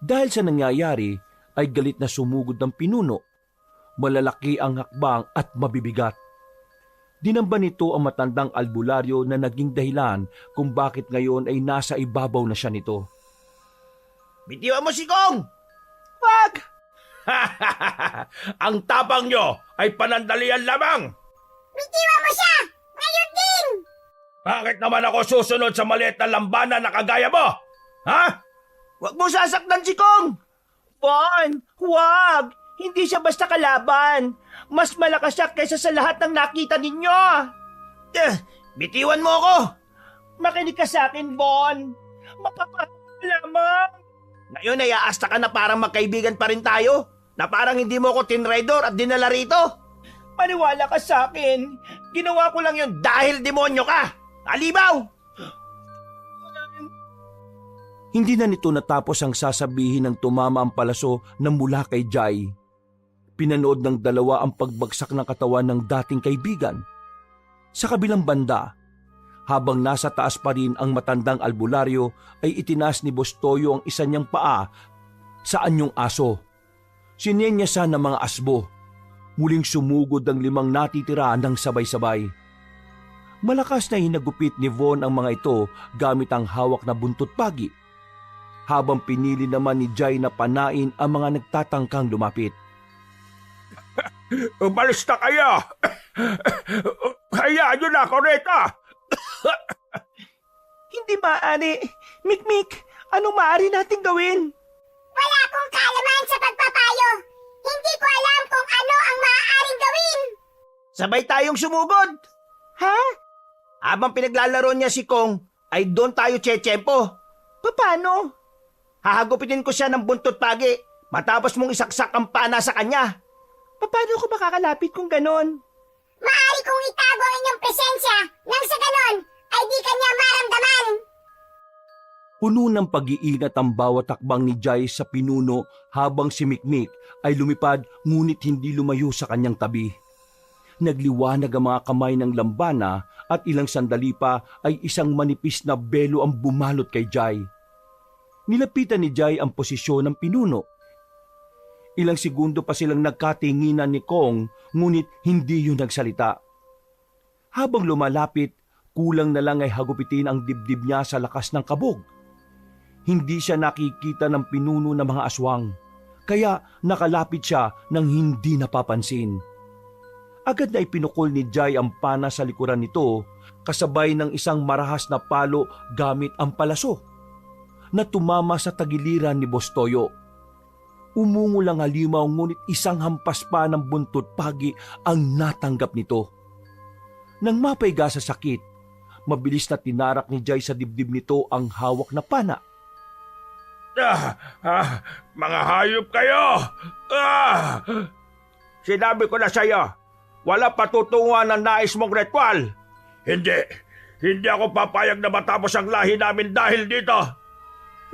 Dahil sa nangyayari ay galit na sumugod ng pinuno. Malalaki ang hakbang at mabibigat. Dinamba nito ang matandang albularyo na naging dahilan kung bakit ngayon ay nasa ibabaw na siya nito. Bitiwan mo si Kong! Wag! Ang tapang nyo ay panandalian lamang! Bitiwan mo siya! Ngayon din! Bakit naman ako susunod sa maliit na lambanan na kagaya mo? Ha? Wag mo sasaktan si Kong! Bon, wag! Hindi siya basta kalaban. Mas malakas siya kaysa sa lahat ng nakita ninyo. Bitiwan mo ako! Makinig ka sa akin, Bon. Mapapahal lamang. Ngayon ay aasta ka na parang magkaibigan pa rin tayo? Na parang hindi mo ako tinraidor at dinala rito? Maniwala ka sa akin. Ginawa ko lang yun dahil demonyo ka! Alibaw! Hindi na nito natapos ang sasabihin ng tumama ang palaso na mula kay Jai. Pinanood ng dalawa ang pagbagsak ng katawan ng dating kaibigan. Sa kabilang banda, habang nasa taas pa rin ang matandang albularyo ay itinaas ni Boss Toyo ang isa niyang paa sa anyong aso. Sinenyasan ng mga asbo. Muling sumugod ang 5 natitira ng sabay-sabay. Malakas na hinagupit ni Von ang mga ito gamit ang hawak na buntot pagi. Habang pinili naman ni Jai na panain ang mga nagtatangkang lumapit. Umalis na kayo! Hayaan nyo na ako rito! Hindi maaari. Mikmik, anong maaari nating gawin? Wala akong kaalaman sa pagpapayo. Hindi ko alam kung ano ang maaaring gawin. Sabay tayong sumugod! Ha? Habang pinaglalaro niya si Kong, ay doon tayo tsetsempo. Paano? Hahagupitin ko siya ng buntot pagi matapos mong isaksak ang pana sa kanya. Paano ko makakalapit kung ganon? Maaari kong itago ang inyong presensya nang sa ganon ay di kanya maramdaman. Puno ng pag-iingat ang bawat takbang ni Jai sa pinuno habang si Mikmik ay lumipad ngunit hindi lumayo sa kanyang tabi. Nagliwanag ang mga kamay ng lambana at ilang sandali pa ay isang manipis na belo ang bumalot kay Jai. Nilapitan ni Jai ang posisyon ng pinuno. Ilang segundo pa silang nagkatinginan ni Kong ngunit hindi yun nagsalita. Habang lumalapit, kulang na lang ay hagupitin ang dibdib niya sa lakas ng kabog. Hindi siya nakikita ng pinuno ng mga aswang, kaya nakalapit siya nang hindi napapansin. Agad na ipinukol ni Jai ang pana sa likuran nito kasabay ng isang marahas na palo gamit ang palaso na tumama sa tagiliran ni Boss Toyo. Umungol ang halimaw ngunit isang hampas pa ng buntot pagi ang natanggap nito. Nang mapaiga sa sakit, mabilis na tinarak ni Jai sa dibdib nito ang hawak na pana. Mga hayop kayo! Sinabi ko na sa'yo, wala patutunguhan ng nais mong ritual. Hindi ako papayag na matapos ang lahi namin dahil dito.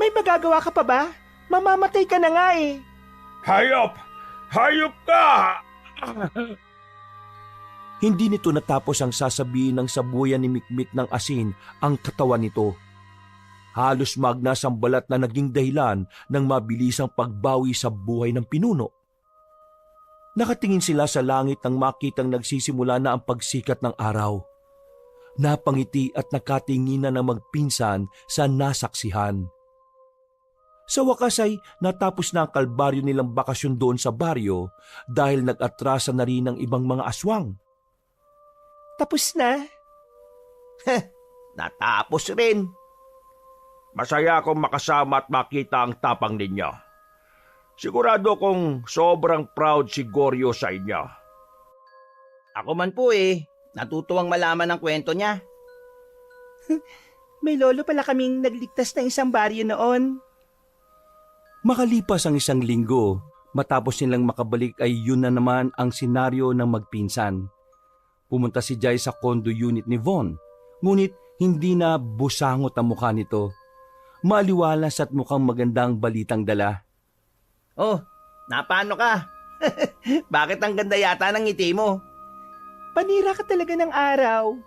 May magagawa ka pa ba? Mamamatay ka na nga eh. Hayop! Hayop ka! Hindi nito natapos ang sasabihin ng sabuyan ni Mikmik ng asin ang katawan nito. Halos magnas ang balat na naging dahilan ng mabilisang pagbawi sa buhay ng pinuno. Nakatingin sila sa langit nang makitang nagsisimula na ang pagsikat ng araw. Napangiti at nakatinginan ng magpinsan sa nasaksihan. Sa wakas ay natapos na ang kalbaryo nilang bakasyon doon sa baryo dahil nag-atrasa na rin ang ibang mga aswang. Tapos na? Natapos rin. Masaya akong makasama at makita ang tapang ninyo. Sigurado kong sobrang proud si Goryo sa inyo. Ako man po Natutuwang malaman ang kwento niya. May lolo pala kaming nagligtas ng isang baryo noon. Makalipas ang 1 linggo, matapos nilang makabalik ay yun na naman ang senaryo ng magpinsan. Pumunta si Jai sa condo unit ni Von, ngunit hindi na busangot ang mukha nito. Maaliwalas at mukhang magandang balitang dala. Oh, napano ka? Bakit ang ganda yata ng ngiti mo? Panira ka talaga ng araw.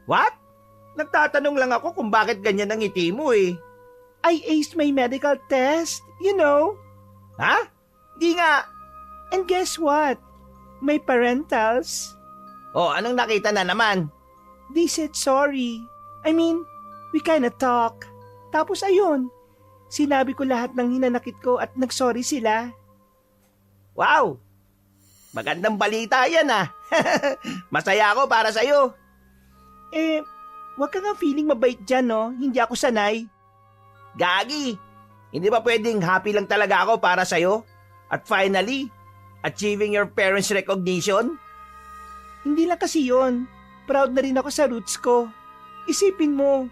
What? Nagtatanong lang ako kung bakit ganyan ang ngiti mo eh. I aced my medical test, you know. Ha? Di nga. And guess what? My parentals, Oh, anong nakita na naman? they said sorry. I mean, we kinda talk. Tapos ayun, sinabi ko lahat ng hinanakit ko at nagsorry sila. Wow! Magandang balita yan ah. Masaya ako para sa'yo. Eh, wag ka nga feeling mabait dyan, no? Hindi ako sanay. Gagi! Hindi ba pwedeng happy lang talaga ako para sa'yo? At finally, achieving your parents' recognition? Hindi lang kasi yon. Proud na rin ako sa roots ko. Isipin mo,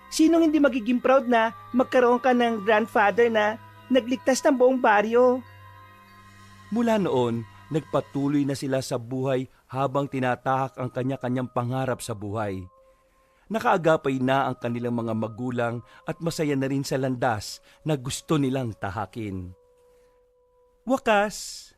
sinong hindi magiging proud na magkaroon ka ng grandfather na nagligtas ng buong baryo? Mula noon, nagpatuloy na sila sa buhay habang tinatahak ang kanya-kanyang pangarap sa buhay. Nakaagapay na ang kanilang mga magulang at masaya na rin sa landas na gusto nilang tahakin. Wakas,